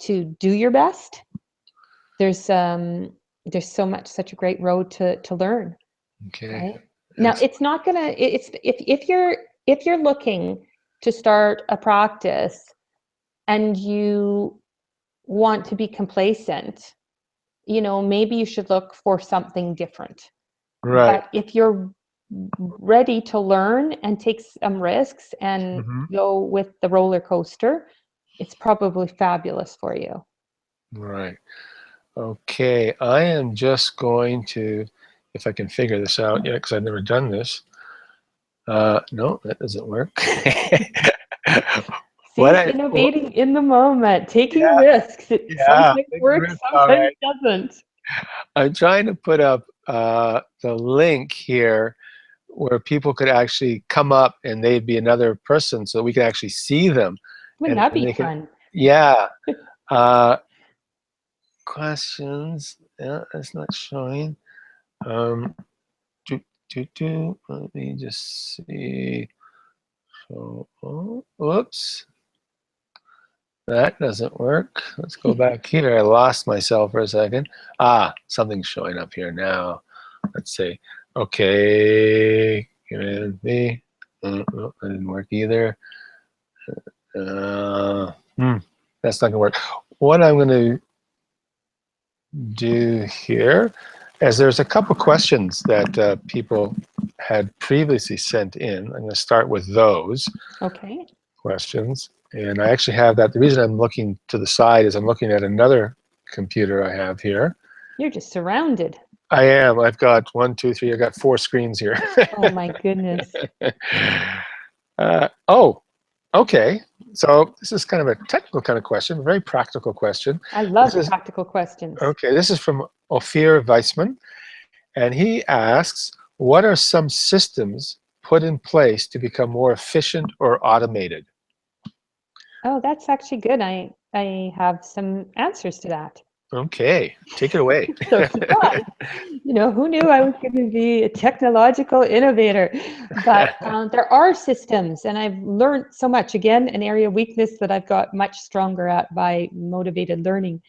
S2: to do your best, there's such a great road to learn.
S1: Okay.
S2: Right? Now it's not gonna. It's if you're looking to start a practice and you want to be complacent, maybe you should look for something different.
S1: Right.
S2: But if you're ready to learn and take some risks and go with the roller coaster, it's probably fabulous for you.
S1: Right. Okay. I am just going to, if I can figure this out yet, because I've never done this. No, that doesn't work.
S2: See, innovating in the moment, taking risks. Sometimes works, sometimes doesn't.
S1: I'm trying to put up the link here where people could actually come up and they'd be another person so we could actually see them.
S2: Wouldn't that be fun?
S1: Yeah. Questions. Yeah, it's not showing. Let me just see. So, whoops. That doesn't work. Let's go back here. I lost myself for a second. Something's showing up here now. Let's see. Okay. Command B. That didn't work either. That's not going to work. What I'm going to do here is there's a couple questions that people had previously sent in. I'm going to start with those questions. And I actually have that. The reason I'm looking to the side is I'm looking at another computer I have here.
S2: You're just surrounded.
S1: I am. I've got 1, 2, 3. I've got 4 screens here.
S2: Oh my goodness.
S1: Okay. So this is kind of a technical kind of question, a very practical question.
S2: I love practical questions.
S1: Okay, this is from Ophir Weissman, and he asks, what are some systems put in place to become more efficient or automated?
S2: Oh, that's actually good. I have some answers to that.
S1: Okay, take it away.
S2: So surprise. Who knew I was going to be a technological innovator? But there are systems, and I've learned so much. Again, an area of weakness that I've got much stronger at by motivated learning.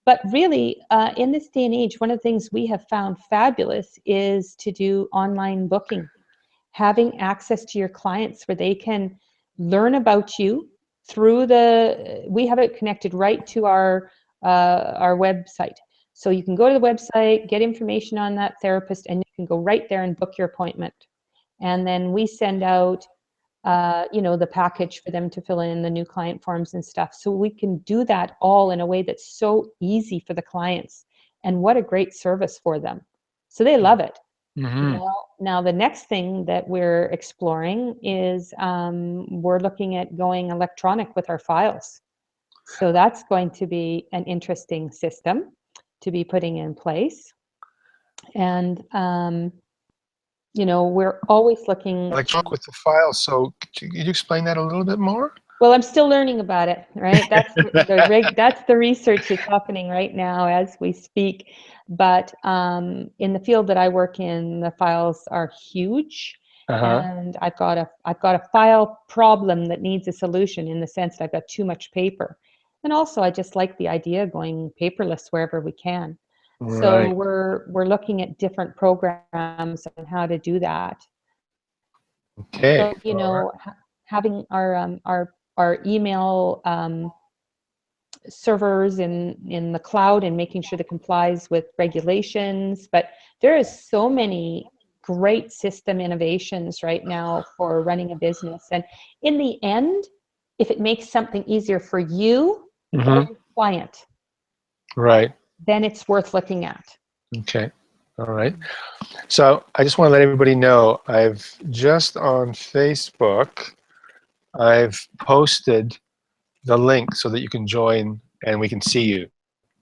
S2: But really, in this day and age, one of the things we have found fabulous is to do online booking, having access to your clients where they can learn about you through we have it connected right to our website. So you can go to the website, get information on that therapist, and you can go right there and book your appointment. And then we send out, the package for them to fill in the new client forms and stuff. So we can do that all in a way that's so easy for the clients. And what a great service for them. So they love it. Now, the next thing that we're exploring is we're looking at going electronic with our files. So that's going to be an interesting system to be putting in place. And, we're always looking.
S1: Electronic with the file. So could you explain that a little bit more?
S2: Well, I'm still learning about it, right? That's that's the research that's happening right now as we speak. But in the field that I work in, the files are huge. and I've got a file problem that needs a solution, in the sense that I've got too much paper. And also, I just like the idea of going paperless wherever we can. So
S1: Right.
S2: we're looking at different programs and how to do that.
S1: Okay.
S2: So, you know, having our email servers in the cloud, and making sure that complies with regulations. But there is so many great system innovations right now for running a business. And in the end, if it makes something easier for you or your client,
S1: Right.
S2: then it's worth looking at.
S1: Okay. All right. So I just want to let everybody know, I've just on Facebook, I've posted the link so that you can join and we can see you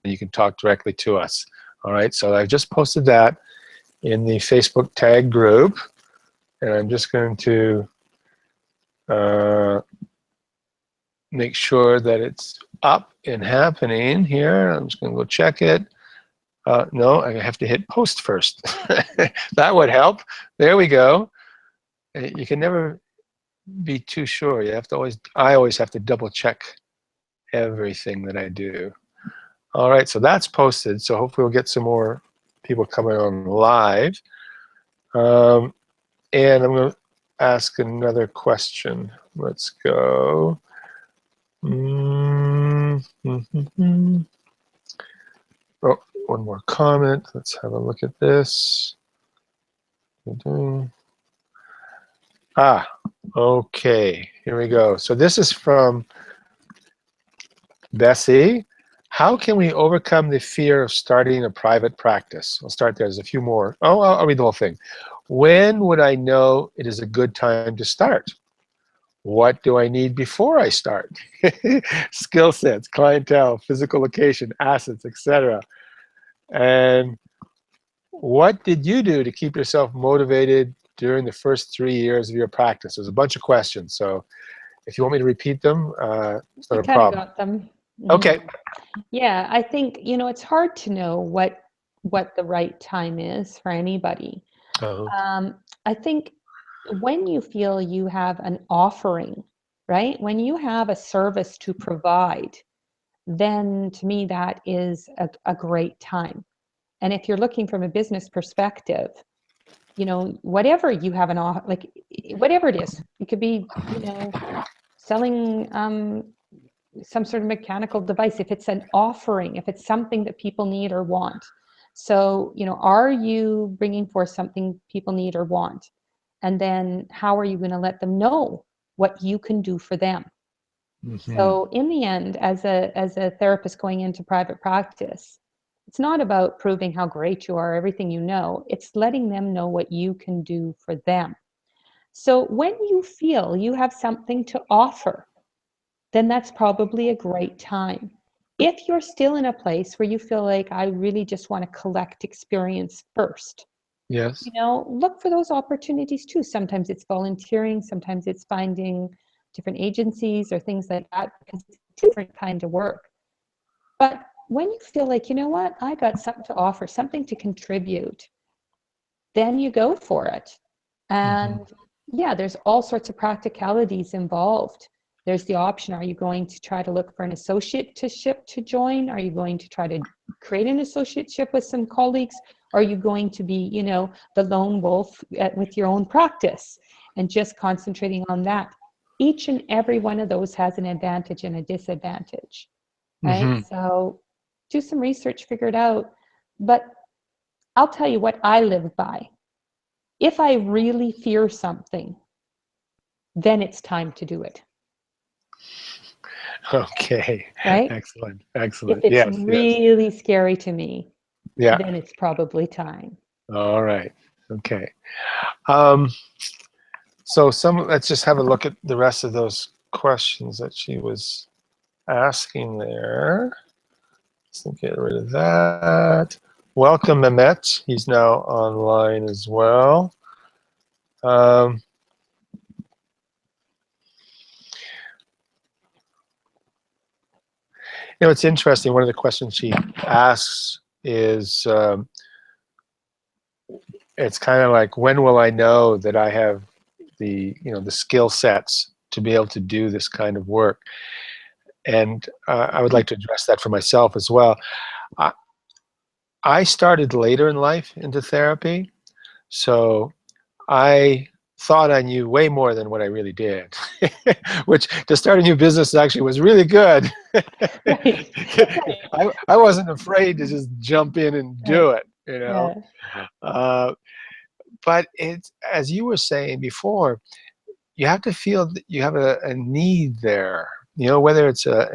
S1: and you can talk directly to us. All right. So I've just posted that in the Facebook tag group, and I'm just going to make sure that it's up and happening here. I'm just going to go check it. No, I have to hit post first. That would help. There we go. You can never be too sure. You have to I always have to double check everything that I do. All right, so that's posted. So hopefully we'll get some more people coming on live. And I'm going to ask another question. Let's go. Oh, one more comment. Let's have a look at this. Okay, here we go. So this is from Bessie. How can we overcome the fear of starting a private practice? I'll start there. There's a few more. Oh, I'll read the whole thing. When would I know it is a good time to start? What do I need before I start? Skill sets, clientele, physical location, assets, etc. And what did you do to keep yourself motivated during the first 3 years of your practice? There's a bunch of questions, so if you want me to repeat them, it's not a
S2: Kind of
S1: problem.
S2: got them.
S1: Okay.
S2: Yeah, I think, you know, it's hard to know what the right time is for anybody. I think when you feel you have an offering, right? When you have a service to provide, then to me that is a great time. And if you're looking from a business perspective, you know, whatever you have like whatever it is, it could be, you know, selling some sort of mechanical device, if it's an offering, if it's something that people need or want. So, you know, are you bringing forth something people need or want? And then how are you going to let them know what you can do for them? So in the end, as a therapist going into private practice, it's not about proving how great you are, everything you know. It's letting them know what you can do for them. So when you feel you have something to offer, then that's probably a great time. If you're still in a place where you feel like, I really just want to collect experience first,
S1: Yes.
S2: you know, look for those opportunities too. Sometimes it's volunteering, sometimes it's finding different agencies or things like that, because it's a different kind of work. But when you feel like, you know what, I got something to offer, something to contribute, then you go for it. And yeah, there's all sorts of practicalities involved. There's the option, are you going to try to look for an associateship to join? Are you going to try to create an associateship with some colleagues? Are you going to be, you know, the lone wolf with your own practice and just concentrating on that? Each and every one of those has an advantage and a disadvantage, right? So do some research, figure it out. But I'll tell you what I live by. If I really fear something, then it's time to do it.
S1: Okay.
S2: Right?
S1: Excellent.
S2: If
S1: Excellent.
S2: it's
S1: Yes.
S2: really scary to me,
S1: Yeah.
S2: then it's probably time.
S1: All right. Okay. So let's just have a look at the rest of those questions that she was asking there. Let's get rid of that. Welcome, Mehmet. He's now online as well. You know, it's interesting. One of the questions she asks is, it's kind of like, when will I know that I have the skill sets to be able to do this kind of work. And I would like to address that for myself as well. I started later in life into therapy, so I thought I knew way more than what I really did, which to start a new business actually was really good.
S2: Right.
S1: I wasn't afraid to just jump in and do it, you know.
S2: Yeah.
S1: But it's, as you were saying before, you have to feel that you have a need there, you know, whether it's a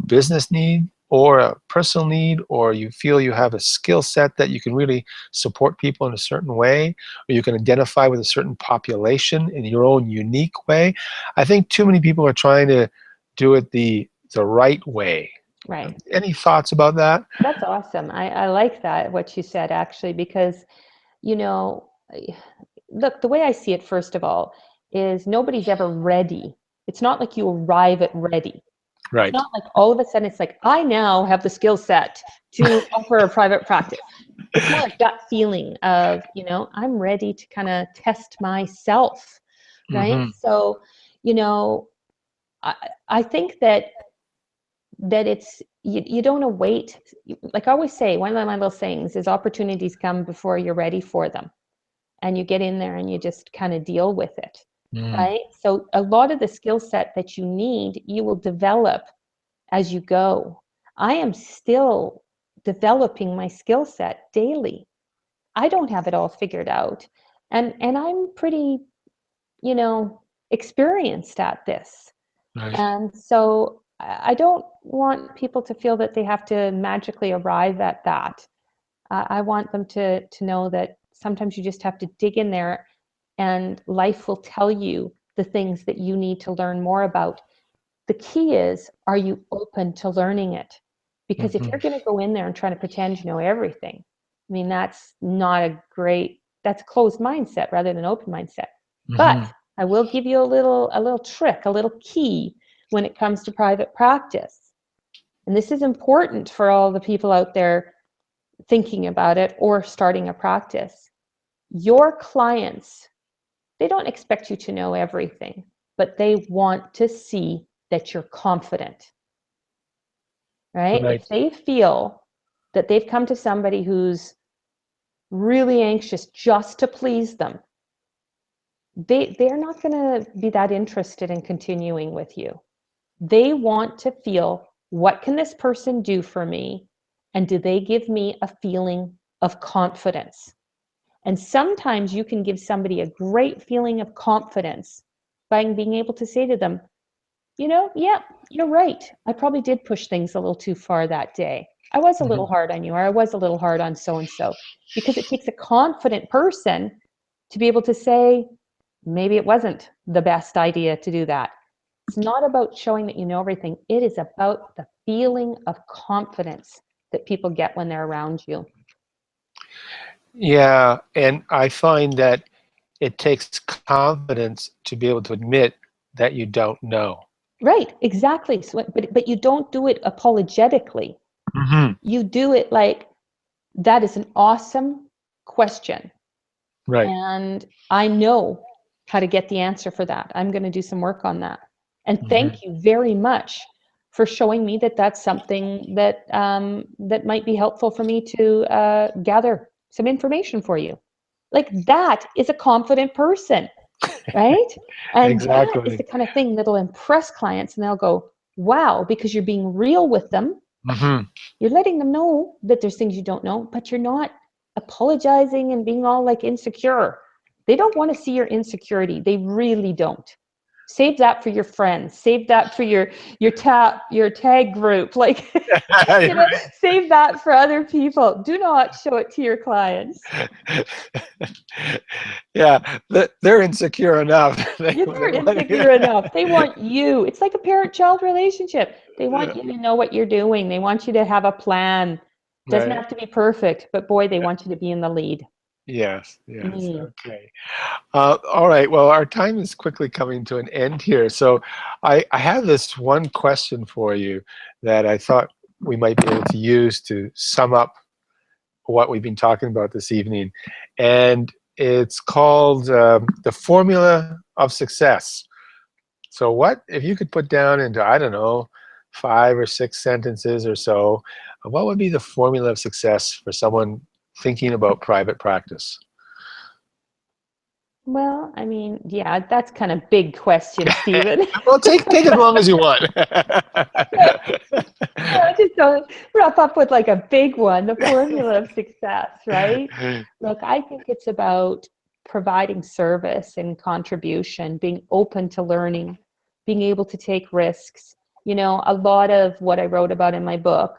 S1: business need or a personal need, or you feel you have a skill set that you can really support people in a certain way, or you can identify with a certain population in your own unique way. I think too many people are trying to do it the right way.
S2: Right.
S1: Any thoughts about that?
S2: That's awesome. I like that, what you said, actually, because, you know, look, the way I see it, first of all, is nobody's ever ready. It's not like you arrive at ready. It's
S1: Right.
S2: not like all of a sudden it's like, I now have the skill set to offer a private practice. It's more like that feeling of, you know, I'm ready to kind of test myself, right?
S1: Mm-hmm.
S2: So, you know, I think that it's, you don't want to wait. Like I always say, one of my little sayings is opportunities come before you're ready for them. And you get in there and you just kind of deal with it, right? So a lot of the skill set that you need, you will develop as you go. I am still developing my skill set daily. I don't have it all figured out. And I'm pretty, you know, experienced at this.
S1: Right.
S2: And so I don't want people to feel that they have to magically arrive at that. I want them to know that sometimes you just have to dig in there and life will tell you the things that you need to learn more about. The key is, are you open to learning it? Because if you're going to go in there and try to pretend you know everything, I mean, that's not a great, that's a closed mindset rather than open mindset. But I will give you a little trick, a little key when it comes to private practice. And this is important for all the people out there thinking about it or starting a practice. Your clients, they don't expect you to know everything, but they want to see that you're confident, right?
S1: Right.
S2: If they feel that they've come to somebody who's really anxious just to please them, they're not going to be that interested in continuing with you. They want to feel, what can this person do for me? And do they give me a feeling of confidence? And sometimes you can give somebody a great feeling of confidence by being able to say to them, you know, yeah, you're right. I probably did push things a little too far that day. I was a little hard on you, or I was a little hard on so-and-so. Because it takes a confident person to be able to say, maybe it wasn't the best idea to do that. It's not about showing that you know everything. It is about the feeling of confidence that people get when they're around you.
S1: Yeah, and I find that it takes confidence to be able to admit that you don't know.
S2: Right, exactly. So, but you don't do it apologetically. You do it like, that is an awesome question.
S1: Right.
S2: And I know how to get the answer for that. I'm going to do some work on that. And thank you very much for showing me that that's something that that might be helpful for me to gather some information for you. Like, that is a confident person, right? And that is
S1: Exactly.
S2: the kind of thing that'll impress clients, and they'll go, wow, because you're being real with them. You're letting them know that there's things you don't know, but you're not apologizing and being all like insecure. They don't want to see your insecurity. They really don't. Save that for your friends. Save that for your tag group. Like, you know, save that for other people. Do not show it to your clients.
S1: Yeah, they're insecure enough.
S2: They're insecure enough. They want you. It's like a parent-child relationship. They want you to know what you're doing. They want you to have a plan. Doesn't
S1: Right.
S2: have to be perfect, but boy, they want you to be in the lead.
S1: Yes, yes. Okay. All right. Well, our time is quickly coming to an end here. So I have this one question for you that I thought we might be able to use to sum up what we've been talking about this evening. And it's called The Formula of Success. So what, if you could put down into, I don't know, 5 or 6 sentences or so, what would be the formula of success for someone thinking about private practice?
S2: Well, I mean, yeah, that's kind of big question, Stephen.
S1: Well, take as long as you want.
S2: I just don't wrap up with like a big one, the formula of success, right? Look, I think it's about providing service and contribution, being open to learning, being able to take risks. You know, a lot of what I wrote about in my book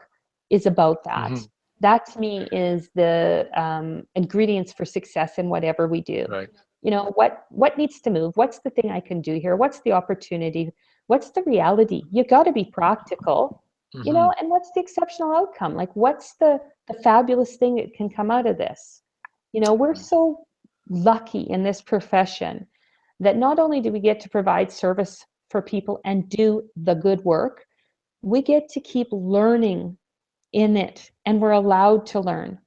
S2: is about that.
S1: Mhm.
S2: That to me is the ingredients for success in whatever we do.
S1: Right.
S2: You know, what needs to move? What's the thing I can do here? What's the opportunity? What's the reality? You got to be practical, you know, and what's the exceptional outcome? Like, what's the fabulous thing that can come out of this? You know, we're so lucky in this profession that not only do we get to provide service for people and do the good work, we get to keep learning in it, and we're allowed to learn.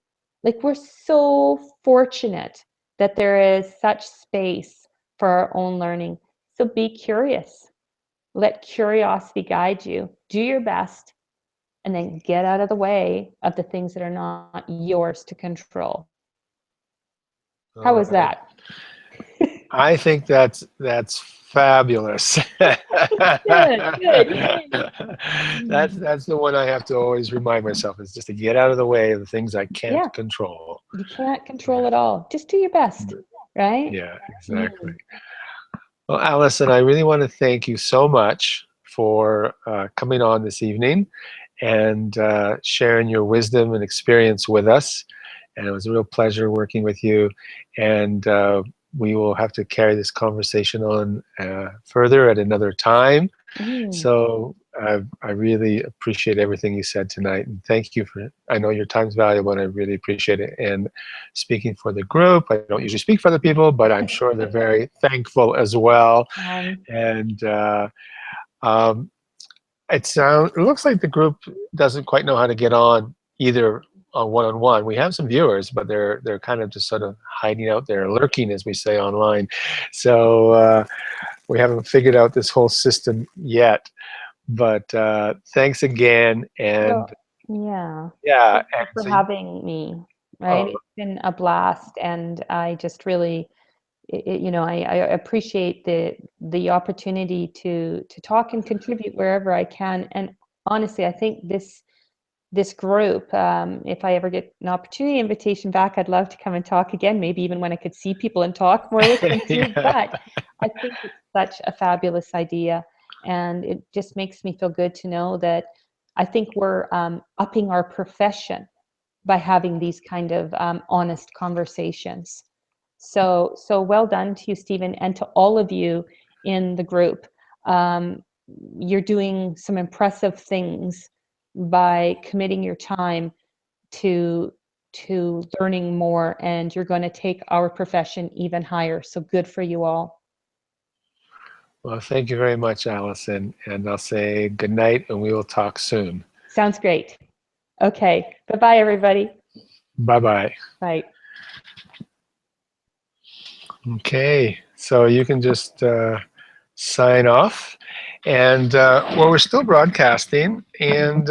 S2: Like, we're so fortunate that there is such space for our own learning. So be curious. Let curiosity guide you. Do your best, and then get out of the way of the things that are not yours to control. How was
S1: Right.
S2: that?
S1: I think that's fabulous.
S2: Good.
S1: That's the one I have to always remind myself, is just to get out of the way of the things I can't
S2: Yeah,
S1: control.
S2: you can't control it all. Just do your best, right?
S1: Yeah, exactly. Well, Alyson, I really want to thank you so much for coming on this evening and sharing your wisdom and experience with us. And it was a real pleasure working with you. And we will have to carry this conversation on further at another time. So I really appreciate everything you said tonight. And thank you for it. I know your time's valuable, and I really appreciate it. And speaking for the group, I don't usually speak for other people, but I'm sure they're very thankful as well. And it looks like the group doesn't quite know how to get on either on one-on-one. We have some viewers, but they're kind of just sort of hiding out there, lurking, as we say online. So we haven't figured out this whole system yet. But thanks again, and
S2: Yeah.
S1: yeah,
S2: Thank you
S1: and
S2: for
S1: so
S2: having me. Right. It's been a blast, and I just really, you know, I appreciate the opportunity to talk and contribute wherever I can. And honestly, I think this group, if I ever get an opportunity, invitation back, I'd love to come and talk again, maybe even when I could see people and talk more with them too.
S1: yeah.
S2: But I think it's such a fabulous idea, and it just makes me feel good to know that I think we're upping our profession by having these kind of honest conversations. So well done to you, Stephen, and to all of you in the group. You're doing some impressive things by committing your time to learning more, and you're going to take our profession even higher. So good for you all.
S1: Well, thank you very much, Alyson, and I'll say good night, and we will talk soon.
S2: Sounds great. Okay. Bye-bye, everybody.
S1: Bye-bye.
S2: Bye.
S1: Okay, so you can just sign off. And well, we're still broadcasting, and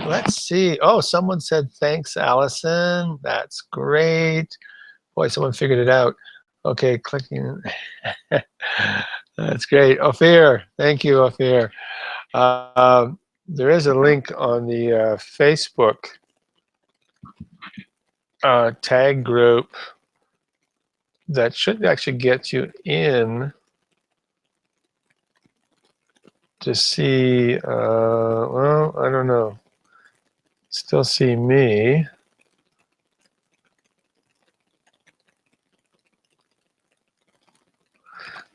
S1: let's see. Oh, someone said thanks, Alyson. That's great. Boy, someone figured it out. Okay, clicking. That's great. Ophir, thank you, Ophir. There is a link on the Facebook tag group that should actually get you in to see, well, I don't know. Still see me.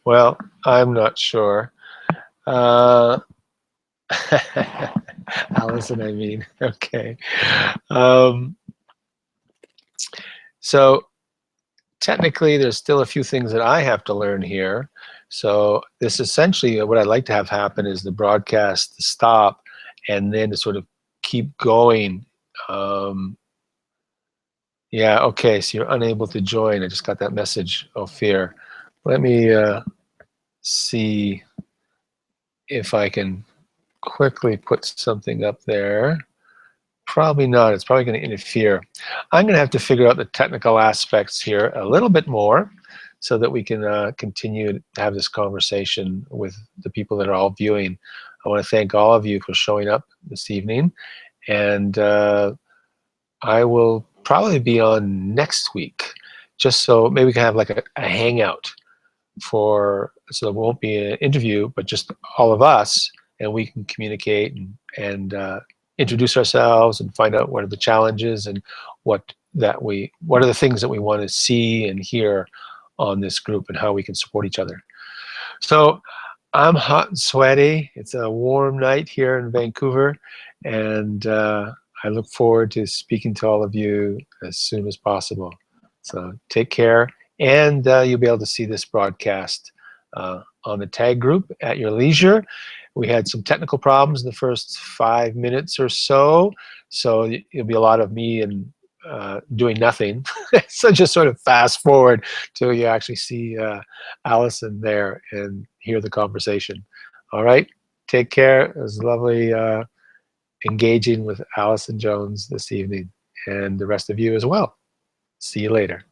S1: Well, I'm not sure. Alyson, I mean, okay. So technically, there's still a few things that I have to learn here. So this essentially, what I'd like to have happen is the broadcast to stop, and then to sort of keep going Yeah, okay, so you're unable to join. I just got that message, Ophir. Let me see if I can quickly put something up there. Probably not. It's probably going to interfere. I'm going to have to figure out the technical aspects here a little bit more so that we can continue to have this conversation with the people that are all viewing. I want to thank all of you for showing up this evening. And I will probably be on next week, just so maybe we can have like a hangout so there won't be an interview, but just all of us, and we can communicate and introduce ourselves and find out what are the challenges and what are the things that we want to see and hear on this group and how we can support each other. So I'm hot and sweaty. It's a warm night here in Vancouver, and I look forward to speaking to all of you as soon as possible. So take care, and you'll be able to see this broadcast on the tag group at your leisure. We had some technical problems in the first 5 minutes or so it'll be a lot of me and doing nothing. So just sort of fast forward till you actually see Alyson there and hear the conversation. All right, take care. It was lovely engaging with Alyson Jones this evening, and the rest of you as well. See you later.